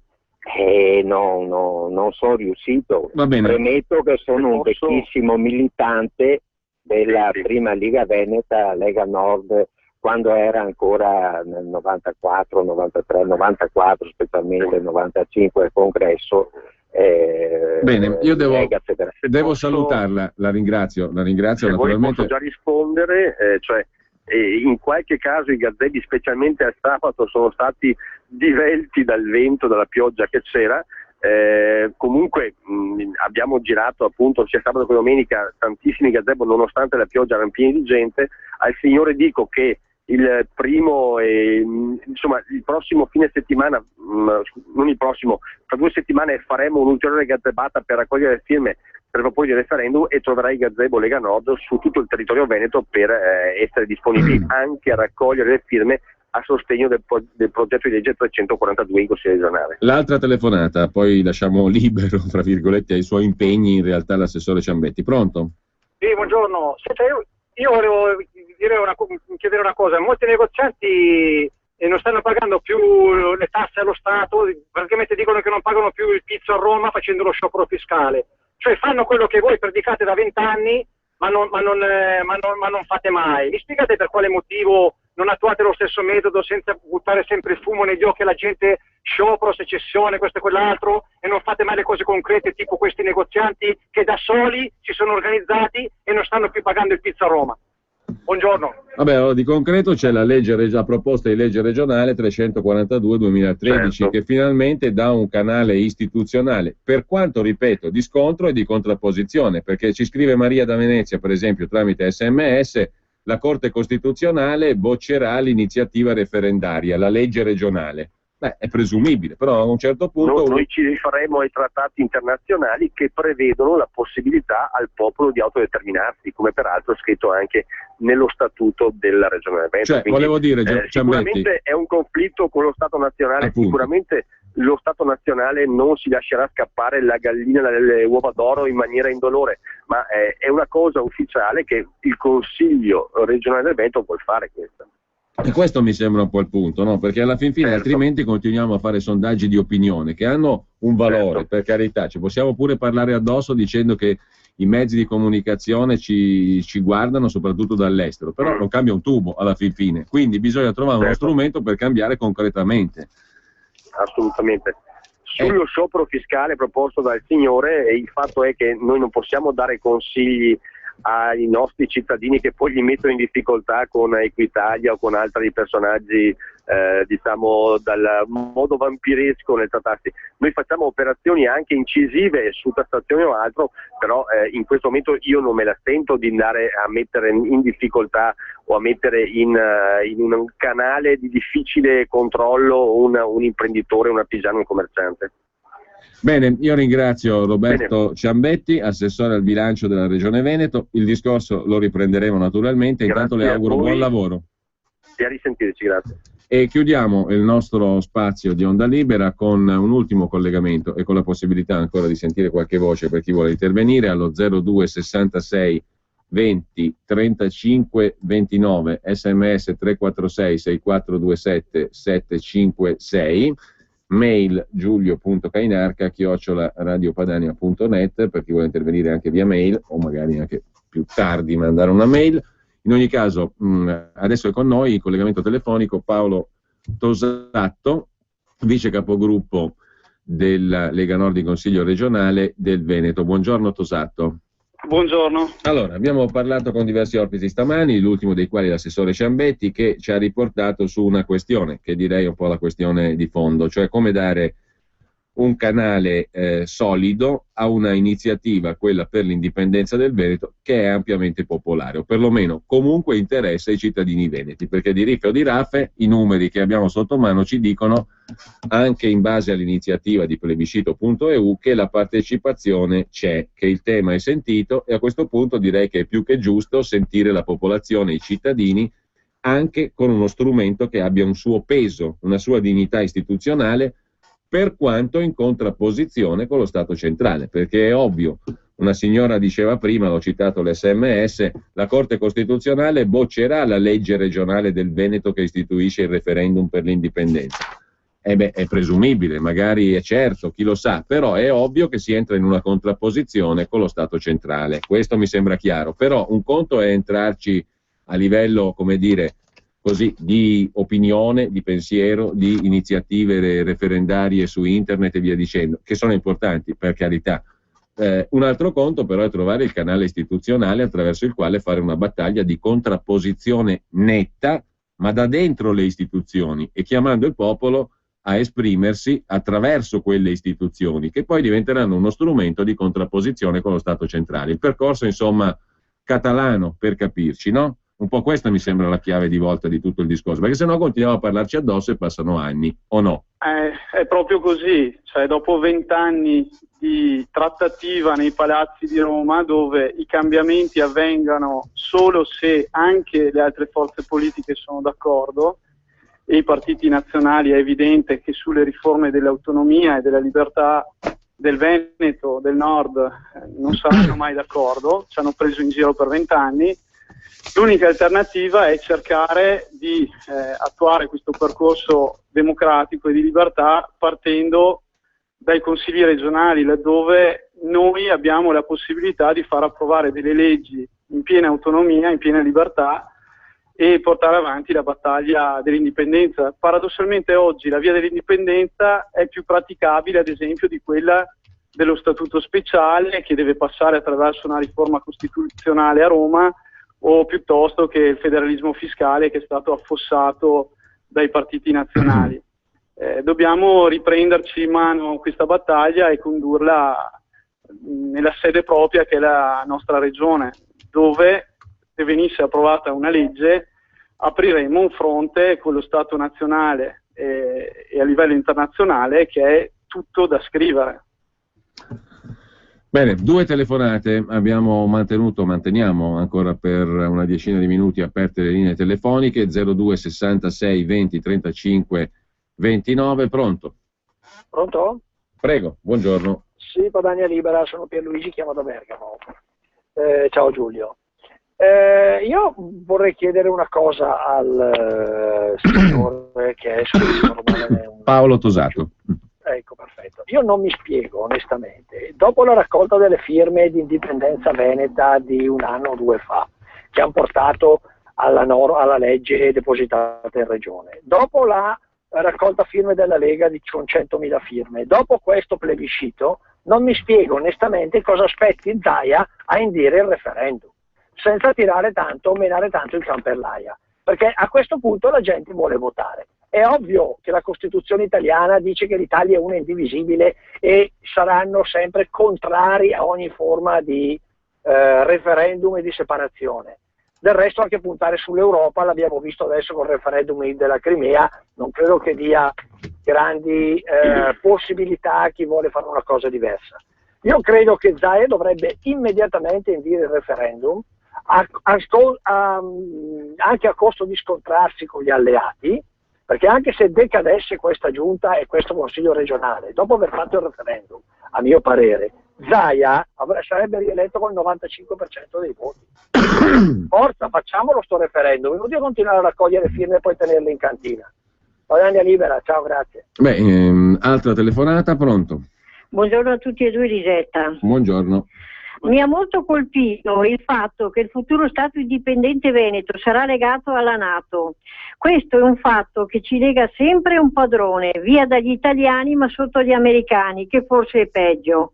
e non sono riuscito. Va bene. Premetto che sono un vecchissimo militante della prima Liga Veneta, Lega Nord, quando era ancora nel 94, 93, 94, specialmente il 95 al congresso. Bene, io devo salutarla, la ringrazio naturalmente. Posso già rispondere, in qualche caso i gazebi, specialmente al sabato, sono stati divelti dal vento, dalla pioggia che c'era. Comunque abbiamo girato appunto sia sabato che domenica tantissimi gazebo, nonostante la pioggia erano pieni di gente. Al Signore dico che il prossimo fine settimana, non il prossimo, tra 2 settimane faremo un'ulteriore gazebata per raccogliere firme per proporre il referendum, e troverai il gazebo Lega Nord su tutto il territorio veneto per essere disponibili anche a raccogliere le firme a sostegno del progetto di legge 342 in Consiglio regionale. L'altra telefonata, poi lasciamo libero, fra virgolette, ai suoi impegni in realtà l'assessore Ciambetti. Pronto? Sì, buongiorno. Senta, io volevo chiedere una cosa. Molti negozianti non stanno pagando più le tasse allo Stato, praticamente dicono che non pagano più il pizzo a Roma facendo lo sciopero fiscale. Cioè fanno quello che voi predicate da 20 anni, ma non fate mai. Mi spiegate per quale motivo non attuate lo stesso metodo senza buttare sempre il fumo negli occhi alla gente, sciopero, secessione, questo e quell'altro, e non fate mai le cose concrete, tipo questi negozianti che da soli si sono organizzati e non stanno più pagando il pizzo a Roma. Buongiorno. Vabbè, allora, di concreto c'è la proposta di legge regionale 342-2013, certo, che finalmente dà un canale istituzionale, per quanto, ripeto, di scontro e di contrapposizione, perché ci scrive Maria da Venezia, per esempio, tramite SMS: la Corte Costituzionale boccerà l'iniziativa referendaria, la legge regionale. Beh, è presumibile, però a un certo punto... Noi ci rifaremo ai trattati internazionali che prevedono la possibilità al popolo di autodeterminarsi, come peraltro è scritto anche nello statuto della Regione Veneto. Cioè, quindi, volevo dire, sicuramente è un conflitto con lo Stato nazionale, appunto. Sicuramente lo Stato nazionale non si lascerà scappare la gallina dalle uova d'oro in maniera indolore, ma è una cosa ufficiale che il Consiglio regionale del Veneto vuol fare questa. E questo mi sembra un po' il punto, no? Perché alla fin fine, altrimenti continuiamo a fare sondaggi di opinione che hanno un valore, per carità. Ci possiamo pure parlare addosso dicendo che i mezzi di comunicazione ci guardano soprattutto dall'estero, però non cambia un tubo alla fin fine. Quindi bisogna trovare uno strumento per cambiare concretamente. Assolutamente. Sullo sciopero fiscale proposto dal Signore, il fatto è che noi non possiamo dare consigli ai nostri cittadini che poi li mettono in difficoltà con Equitalia o con altri personaggi diciamo dal modo vampiresco nel trattarsi. Noi facciamo operazioni anche incisive su tassazione o altro, però in questo momento io non me la sento di andare a mettere in difficoltà o a mettere in un canale di difficile controllo un imprenditore, un artigiano, un commerciante. Bene, io ringrazio Roberto Ciambetti, assessore al bilancio della Regione Veneto. Il discorso lo riprenderemo naturalmente, intanto le auguro buon lavoro. E a risentirci, grazie. E chiudiamo il nostro spazio di Onda Libera con un ultimo collegamento e con la possibilità ancora di sentire qualche voce per chi vuole intervenire allo 02 66 20 35 29, sms 346 6427 756, mail giulio.cainarca@radiopadania.net per chi vuole intervenire anche via mail o magari anche più tardi mandare una mail. In ogni caso adesso è con noi in collegamento telefonico Paolo Tosatto, vice capogruppo della Lega Nord in Consiglio regionale del Veneto. Buongiorno Tosatto. Buongiorno. Allora, abbiamo parlato con diversi ospiti stamani, l'ultimo dei quali l'assessore Ciambetti, che ci ha riportato su una questione, che direi un po' la questione di fondo, cioè come dare un canale solido a una iniziativa, quella per l'indipendenza del Veneto, che è ampiamente popolare, o perlomeno comunque interessa i cittadini veneti, perché di riffe o di raffe i numeri che abbiamo sotto mano ci dicono, anche in base all'iniziativa di plebiscito.eu, che la partecipazione c'è, che il tema è sentito, e a questo punto direi che è più che giusto sentire la popolazione, i cittadini, anche con uno strumento che abbia un suo peso, una sua dignità istituzionale, per quanto in contrapposizione con lo Stato centrale, perché è ovvio, una signora diceva prima, l'ho citato l'SMS, la Corte Costituzionale boccerà la legge regionale del Veneto che istituisce il referendum per l'indipendenza. È presumibile, magari è certo, chi lo sa, però è ovvio che si entra in una contrapposizione con lo Stato centrale, questo mi sembra chiaro, però un conto è entrarci a livello, come dire, così, di opinione, di pensiero, di iniziative referendarie su internet e via dicendo, che sono importanti, per carità. Un altro conto però è trovare il canale istituzionale attraverso il quale fare una battaglia di contrapposizione netta, ma da dentro le istituzioni, e chiamando il popolo a esprimersi attraverso quelle istituzioni, che poi diventeranno uno strumento di contrapposizione con lo Stato centrale. Il percorso, insomma, catalano, per capirci, no? Un po' questa mi sembra la chiave di volta di tutto il discorso, perché sennò continuiamo a parlarci addosso e passano anni, o no? È proprio così, cioè dopo 20 anni di trattativa nei palazzi di Roma, dove i cambiamenti avvengano solo se anche le altre forze politiche sono d'accordo, e i partiti nazionali, è evidente che sulle riforme dell'autonomia e della libertà del Veneto, del Nord, non saranno mai d'accordo, ci hanno preso in giro per 20 anni. L'unica alternativa è cercare di attuare questo percorso democratico e di libertà partendo dai consigli regionali, laddove noi abbiamo la possibilità di far approvare delle leggi in piena autonomia, in piena libertà, e portare avanti la battaglia dell'indipendenza. Paradossalmente oggi la via dell'indipendenza è più praticabile, ad esempio, di quella dello statuto speciale, che deve passare attraverso una riforma costituzionale a Roma, o piuttosto che il federalismo fiscale, che è stato affossato dai partiti nazionali. Dobbiamo riprenderci in mano questa battaglia e condurla nella sede propria, che è la nostra regione, dove, se venisse approvata una legge, apriremo un fronte con lo Stato nazionale e a livello internazionale, che è tutto da scrivere. Bene, 2 telefonate abbiamo manteniamo ancora per una decina di minuti aperte le linee telefoniche, 02 66 20 35 29, pronto? Pronto? Prego, buongiorno. Sì, Padania Libera, sono Pierluigi, chiamo da Bergamo. Ciao Giulio. Io vorrei chiedere una cosa al signore che è Paolo Tosato. Ecco, perfetto. Io non mi spiego onestamente, dopo la raccolta delle firme di indipendenza veneta di 1 anno o 2 fa, che hanno portato alla legge depositata in regione, dopo la raccolta firme della Lega con 100.000 firme, dopo questo plebiscito, non mi spiego onestamente cosa aspetti Zaia a indire il referendum, senza tirare tanto o menare tanto il can per l'aia, perché a questo punto la gente vuole votare. È ovvio che la Costituzione italiana dice che l'Italia è una indivisibile e saranno sempre contrari a ogni forma di referendum e di separazione. Del resto anche puntare sull'Europa, l'abbiamo visto adesso con il referendum della Crimea, non credo che dia grandi possibilità a chi vuole fare una cosa diversa. Io credo che Zaia dovrebbe immediatamente indire il referendum, anche a costo di scontrarsi con gli alleati, perché anche se decadesse questa giunta e questo consiglio regionale, dopo aver fatto il referendum, a mio parere, Zaia sarebbe rieletto con il 95% dei voti. Forza, facciamolo sto referendum, inutile continuare a raccogliere firme e poi tenerle in cantina. Padania Libera, ciao, grazie. Altra telefonata, pronto? Buongiorno a tutti e due, Lisetta. Buongiorno. Mi ha molto colpito il fatto che il futuro Stato indipendente veneto sarà legato alla NATO. Questo è un fatto che ci lega sempre un padrone, via dagli italiani ma sotto gli americani, che forse è peggio.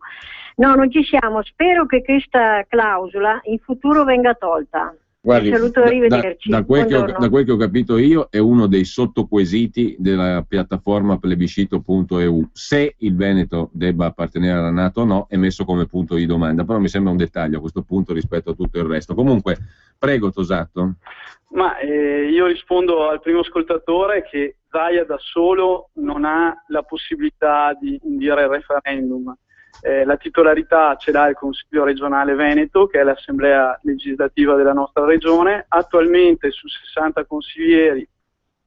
No, non ci siamo. Spero che questa clausola in futuro venga tolta. Guardi, Vi saluto, arrivederci. da quel che ho capito io, è uno dei sottoquesiti della piattaforma plebiscito.eu. Se il Veneto debba appartenere alla NATO o no è messo come punto di domanda, però mi sembra un dettaglio a questo punto rispetto a tutto il resto. Comunque, prego Tosato. Ma io rispondo al primo ascoltatore che Zaia da solo non ha la possibilità di indire il referendum. La titolarità ce l'ha il Consiglio regionale Veneto, che è l'assemblea legislativa della nostra regione. Attualmente su 60 consiglieri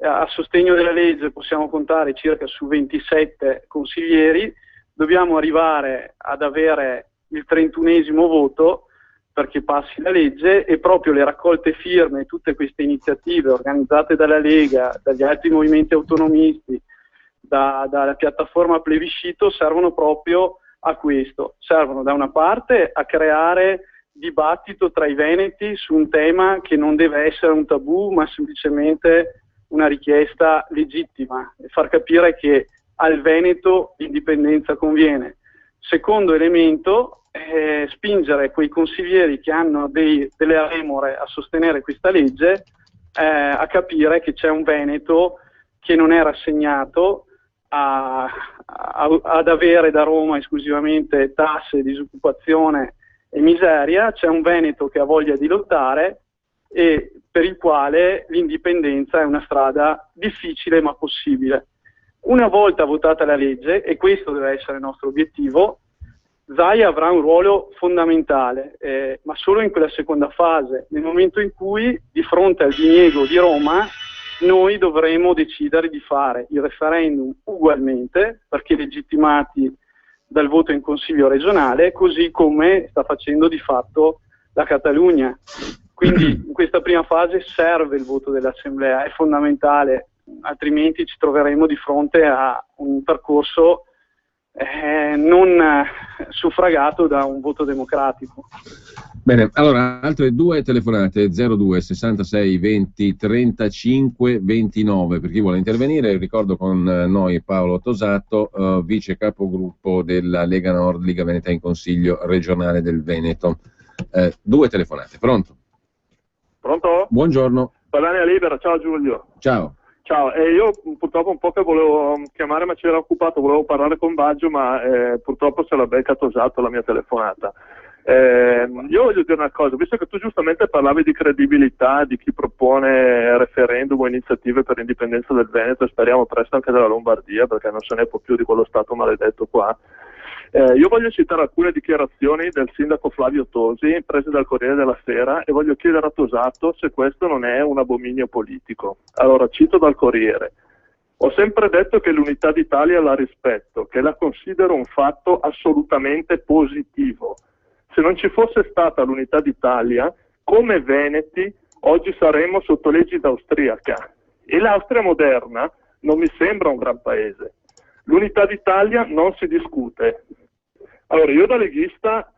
a sostegno della legge possiamo contare circa su 27 consiglieri. Dobbiamo arrivare ad avere il 31esimo voto perché passi la legge, e proprio le raccolte firme, tutte queste iniziative organizzate dalla Lega, dagli altri movimenti autonomisti, dalla piattaforma plebiscito servono proprio a questo. Servono da una parte a creare dibattito tra i veneti su un tema che non deve essere un tabù ma semplicemente una richiesta legittima, e far capire che al Veneto l'indipendenza conviene. Secondo elemento, spingere quei consiglieri che hanno delle remore a sostenere questa legge a capire che c'è un Veneto che non è rassegnato ad avere da Roma esclusivamente tasse, disoccupazione e miseria. C'è un Veneto che ha voglia di lottare e per il quale l'indipendenza è una strada difficile ma possibile. Una volta votata la legge, e questo deve essere il nostro obiettivo, Zaia avrà un ruolo fondamentale, ma solo in quella seconda fase, nel momento in cui, di fronte al diniego di Roma, noi dovremo decidere di fare il referendum ugualmente, perché legittimati dal voto in Consiglio regionale, così come sta facendo di fatto la Catalogna. Quindi in questa prima fase serve il voto dell'Assemblea, è fondamentale, altrimenti ci troveremo di fronte a un percorso non suffragato da un voto democratico. Bene, allora altre due telefonate, 02 66 20 35 29 per chi vuole intervenire. Ricordo con noi Paolo Tosato, vice capogruppo della Lega Nord, Liga Veneta in Consiglio regionale del Veneto. Due telefonate, pronto? Pronto? Buongiorno. Padania Libera, ciao Giulio. Ciao. Ciao, io purtroppo un po' che volevo chiamare ma c'era occupato, volevo parlare con Baggio ma purtroppo se l'ha becca Tosato la mia telefonata. Io voglio dire una cosa, visto che tu giustamente parlavi di credibilità di chi propone referendum o iniziative per l'indipendenza del Veneto, e speriamo presto anche della Lombardia perché non se ne può più di quello stato maledetto qua. Io voglio citare alcune dichiarazioni del sindaco Flavio Tosi prese dal Corriere della Sera e voglio chiedere a Tosato se questo non è un abominio politico. Allora, cito dal Corriere: ho sempre detto che l'unità d'Italia la rispetto, che la considero un fatto assolutamente positivo. Se non ci fosse stata l'unità d'Italia, come veneti oggi saremmo sotto l'egida austriaca, e l'Austria moderna non mi sembra un gran paese. L'unità d'Italia non si discute. Allora, io da leghista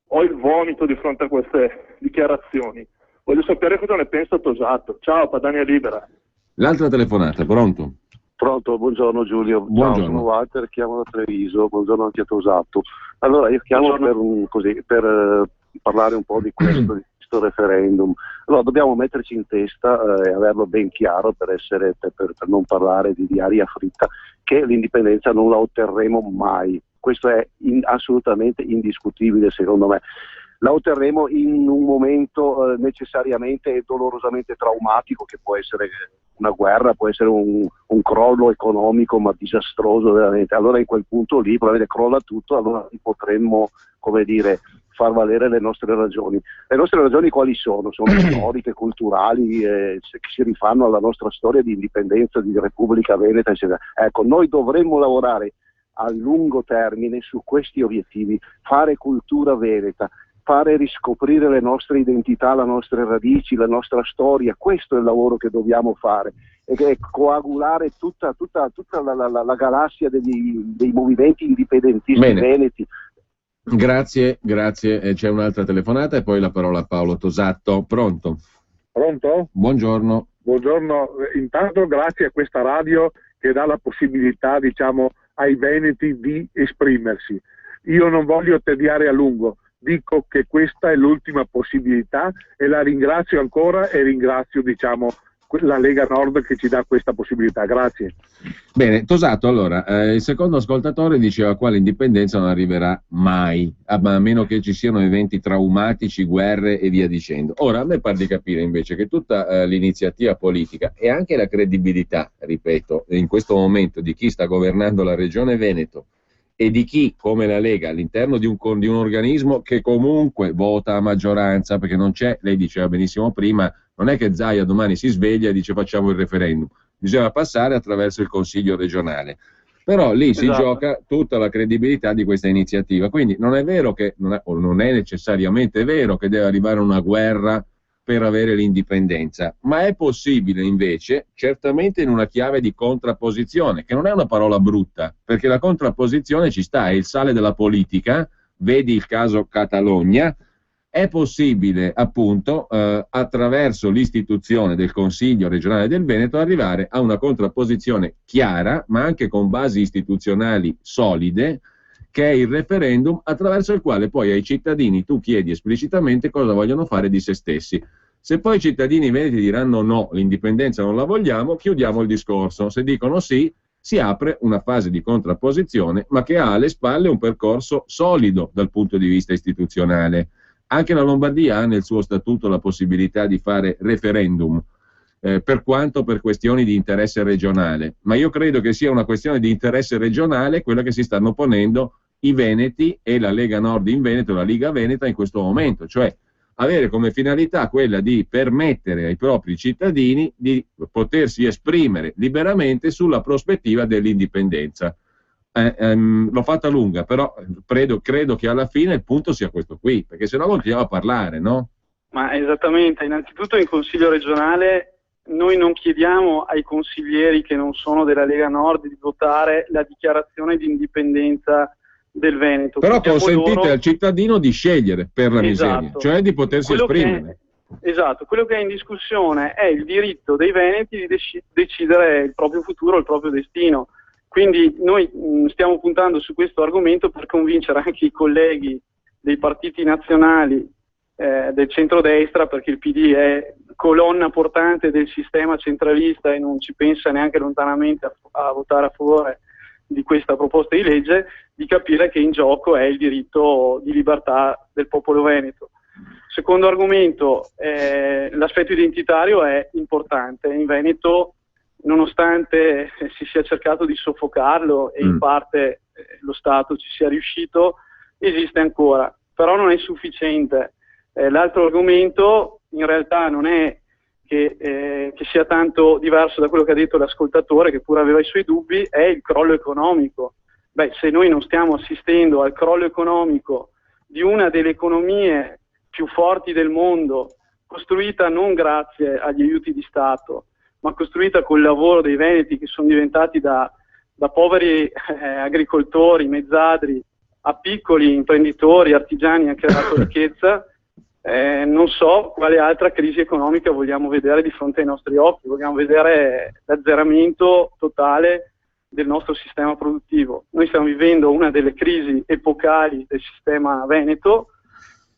ho il vomito di fronte a queste dichiarazioni. Voglio sapere cosa ne pensa Tosato. Ciao, Padania Libera. L'altra telefonata, pronto? Pronto, buongiorno Giulio. Buongiorno. Ciao, sono Walter, chiamo da Treviso. Buongiorno anche a Tosato. Allora, io chiamo per parlare un po' di questo referendum. Allora, dobbiamo metterci in testa e averlo ben chiaro per non parlare di aria fritta, che l'indipendenza non la otterremo mai. Questo è assolutamente indiscutibile secondo me. La otterremo in un momento necessariamente e dolorosamente traumatico, che può essere una guerra, può essere un crollo economico ma disastroso veramente. Allora in quel punto lì probabilmente crolla tutto, allora potremmo, come dire, far valere le nostre ragioni. Le nostre ragioni quali sono? Sono storiche, culturali, che si rifanno alla nostra storia di indipendenza, di Repubblica Veneta, eccetera. Ecco, noi dovremmo lavorare a lungo termine su questi obiettivi, fare cultura veneta, fare riscoprire le nostre identità, le nostre radici, la nostra storia. Questo è il lavoro che dobbiamo fare, e coagulare tutta la galassia dei movimenti indipendentisti veneti. Grazie. C'è un'altra telefonata e poi la parola a Paolo Tosato. Pronto? Pronto? Buongiorno. Buongiorno, intanto grazie a questa radio che dà la possibilità, diciamo, ai veneti di esprimersi. io non voglio tediare a lungo, dico che questa è l'ultima possibilità e la ringrazio ancora e ringrazio, diciamo, la Lega Nord che ci dà questa possibilità. Grazie. Bene, Tosato, allora, il secondo ascoltatore diceva qua l'indipendenza non arriverà mai, a meno che ci siano eventi traumatici, guerre e via dicendo. Ora, a me pare di capire invece che tutta l'iniziativa politica e anche la credibilità, ripeto, in questo momento di chi sta governando la Regione Veneto e di chi, come la Lega, all'interno di un organismo che comunque vota a maggioranza, perché non c'è, lei diceva benissimo prima, non è che Zaia domani si sveglia e dice facciamo il referendum, bisogna passare attraverso il Consiglio regionale. Però lì si gioca tutta la credibilità di questa iniziativa, quindi non è vero che, non è necessariamente vero che deve arrivare una guerra per avere l'indipendenza, ma è possibile invece, certamente in una chiave di contrapposizione, che non è una parola brutta, perché la contrapposizione ci sta, è il sale della politica, vedi il caso Catalogna. È possibile appunto attraverso l'istituzione del Consiglio regionale del Veneto arrivare a una contrapposizione chiara, ma anche con basi istituzionali solide, che è il referendum attraverso il quale poi ai cittadini tu chiedi esplicitamente cosa vogliono fare di se stessi. Se poi i cittadini veneti diranno no, l'indipendenza non la vogliamo, chiudiamo il discorso. Se dicono sì, si apre una fase di contrapposizione, ma che ha alle spalle un percorso solido dal punto di vista istituzionale. Anche la Lombardia ha nel suo statuto la possibilità di fare referendum, per quanto per questioni di interesse regionale, ma io credo che sia una questione di interesse regionale quella che si stanno ponendo i Veneti e la Lega Nord in Veneto, la Liga Veneta in questo momento, cioè avere come finalità quella di permettere ai propri cittadini di potersi esprimere liberamente sulla prospettiva dell'indipendenza. L'ho fatta lunga, però credo che alla fine il punto sia questo qui, perché se no continuiamo a parlare, no? Ma esattamente, innanzitutto in Consiglio regionale noi non chiediamo ai consiglieri che non sono della Lega Nord di votare la dichiarazione di indipendenza del Veneto. Però consentite al cittadino di scegliere, per la miseria, cioè di potersi esprimere. Esatto, quello che è in discussione è il diritto dei veneti di decidere il proprio futuro, il proprio destino. Quindi noi stiamo puntando su questo argomento per convincere anche i colleghi dei partiti nazionali del centrodestra, perché il PD è colonna portante del sistema centralista e non ci pensa neanche lontanamente a votare a favore di questa proposta di legge, di capire che in gioco è il diritto di libertà del popolo veneto. Secondo argomento, l'aspetto identitario è importante. In Veneto, nonostante si sia cercato di soffocarlo e in parte lo Stato ci sia riuscito, esiste ancora, però non è sufficiente. L'altro argomento in realtà non è che sia tanto diverso da quello che ha detto l'ascoltatore, che pure aveva i suoi dubbi, è il crollo economico. Beh, se noi non stiamo assistendo al crollo economico di una delle economie più forti del mondo, costruita non grazie agli aiuti di Stato, ma costruita col lavoro dei veneti che sono diventati da poveri agricoltori, mezzadri, a piccoli imprenditori, artigiani, hanno creato ricchezza, non so quale altra crisi economica vogliamo vedere di fronte ai nostri occhi. Vogliamo vedere l'azzeramento totale del nostro sistema produttivo. Noi stiamo vivendo una delle crisi epocali del sistema veneto.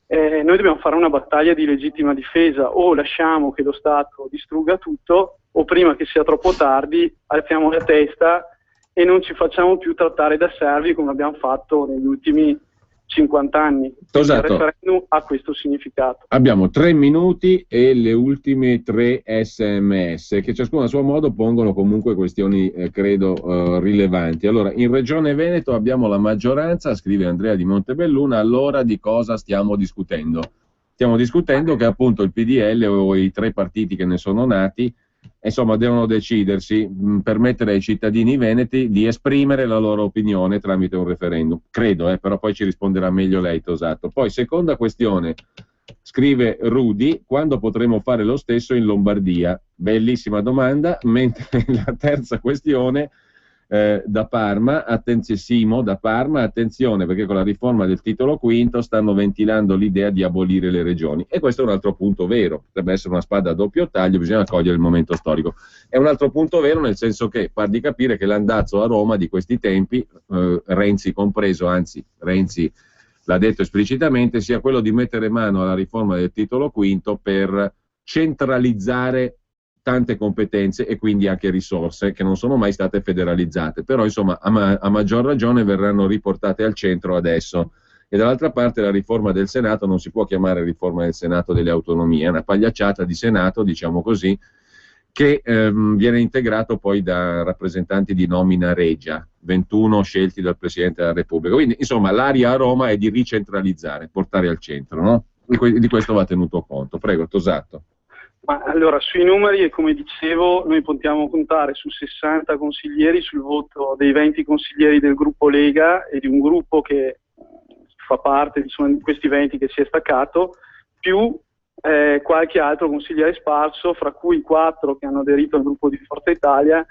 Noi dobbiamo fare una battaglia di legittima difesa: o lasciamo che lo Stato distrugga tutto, o prima che sia troppo tardi alziamo la testa e non ci facciamo più trattare da servi come abbiamo fatto negli ultimi 50 anni. Tosato, il referendum ha questo significato. Abbiamo 3 minuti e le ultime 3 SMS che ciascuno a suo modo pongono comunque questioni credo rilevanti. Allora, in Regione Veneto abbiamo la maggioranza, scrive Andrea di Montebelluna. Allora di cosa stiamo discutendo? Stiamo discutendo che appunto il PDL o i 3 partiti che ne sono nati insomma devono decidersi, permettere ai cittadini veneti di esprimere la loro opinione tramite un referendum, credo, però poi ci risponderà meglio lei, Tosato. Poi seconda questione, scrive Rudy, quando potremo fare lo stesso in Lombardia? Bellissima domanda. Mentre la terza questione da Parma, Simo da Parma, attenzione perché con la riforma del titolo quinto stanno ventilando l'idea di abolire le regioni, e questo è un altro punto vero, potrebbe essere una spada a doppio taglio, bisogna cogliere il momento storico. È un altro punto vero nel senso che par di capire che l'andazzo a Roma di questi tempi, Renzi compreso, anzi Renzi l'ha detto esplicitamente, sia quello di mettere mano alla riforma del titolo quinto per centralizzare tante competenze e quindi anche risorse che non sono mai state federalizzate, però insomma a maggior ragione verranno riportate al centro adesso. E dall'altra parte la riforma del Senato non si può chiamare riforma del Senato delle autonomie, è una pagliacciata di Senato, diciamo così, che viene integrato poi da rappresentanti di nomina regia, 21 scelti dal Presidente della Repubblica. Quindi insomma l'aria a Roma è di ricentralizzare, portare al centro, no? Di questo va tenuto conto. Prego, Tosato. Ma allora, sui numeri, e come dicevo, noi possiamo contare su 60 consiglieri, sul voto dei 20 consiglieri del gruppo Lega e di un gruppo che fa parte di questi 20 che si è staccato, più qualche altro consigliere sparso, fra cui 4 che hanno aderito al gruppo di Forza Italia,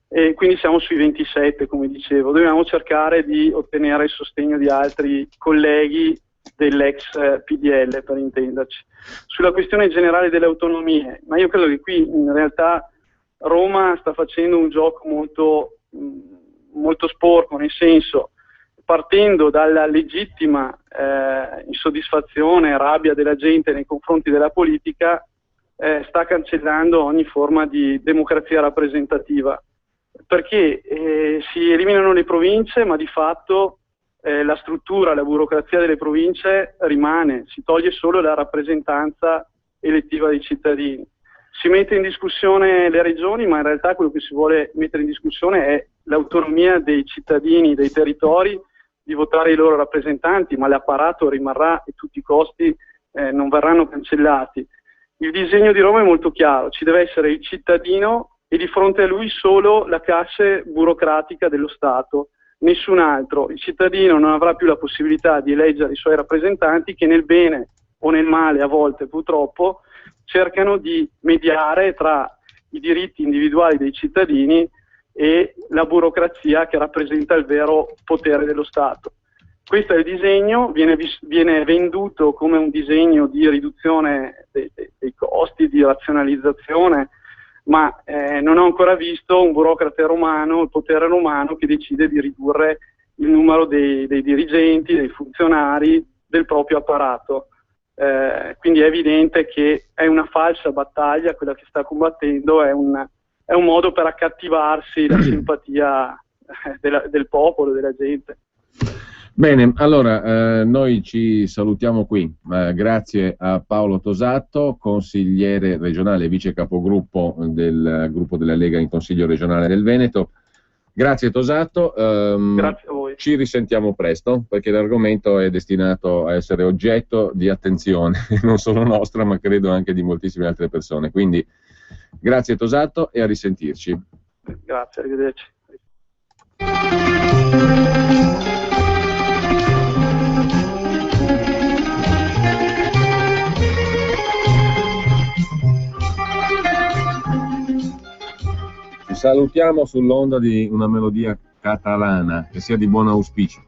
e quindi siamo sui 27, come dicevo. Dobbiamo cercare di ottenere il sostegno di altri colleghi dell'ex PDL, per intenderci. Sulla questione generale delle autonomie, ma io credo che qui in realtà Roma sta facendo un gioco molto sporco, nel senso, partendo dalla legittima insoddisfazione e rabbia della gente nei confronti della politica, sta cancellando ogni forma di democrazia rappresentativa, perché si eliminano le province, ma di fatto la struttura, la burocrazia delle province rimane, si toglie solo la rappresentanza elettiva dei cittadini. Si mette in discussione le regioni, ma in realtà quello che si vuole mettere in discussione è l'autonomia dei cittadini, dei territori, di votare i loro rappresentanti, ma l'apparato rimarrà e tutti i costi non verranno cancellati. Il disegno di Roma è molto chiaro, ci deve essere il cittadino e di fronte a lui solo la classe burocratica dello Stato, nessun altro. Il cittadino non avrà più la possibilità di eleggere i suoi rappresentanti che nel bene o nel male, a volte purtroppo, cercano di mediare tra i diritti individuali dei cittadini e la burocrazia che rappresenta il vero potere dello Stato. Questo è il disegno, viene venduto come un disegno di riduzione dei costi, di razionalizzazione, ma non ho ancora visto un burocrate romano, il potere romano, che decide di ridurre il numero dei dirigenti, dei funzionari, del proprio apparato. Quindi è evidente che è una falsa battaglia quella che sta combattendo, è un modo per accattivarsi la simpatia del popolo, della gente. Bene, allora noi ci salutiamo qui. Grazie a Paolo Tosato, consigliere regionale e vice capogruppo del gruppo della Lega in Consiglio regionale del Veneto. Grazie Tosato. Grazie a voi. Ci risentiamo presto perché l'argomento è destinato a essere oggetto di attenzione, non solo nostra, ma credo anche di moltissime altre persone. Quindi grazie Tosato e a risentirci. Grazie, arrivederci. Ci salutiamo sull'onda di una melodia catalana che sia di buon auspicio.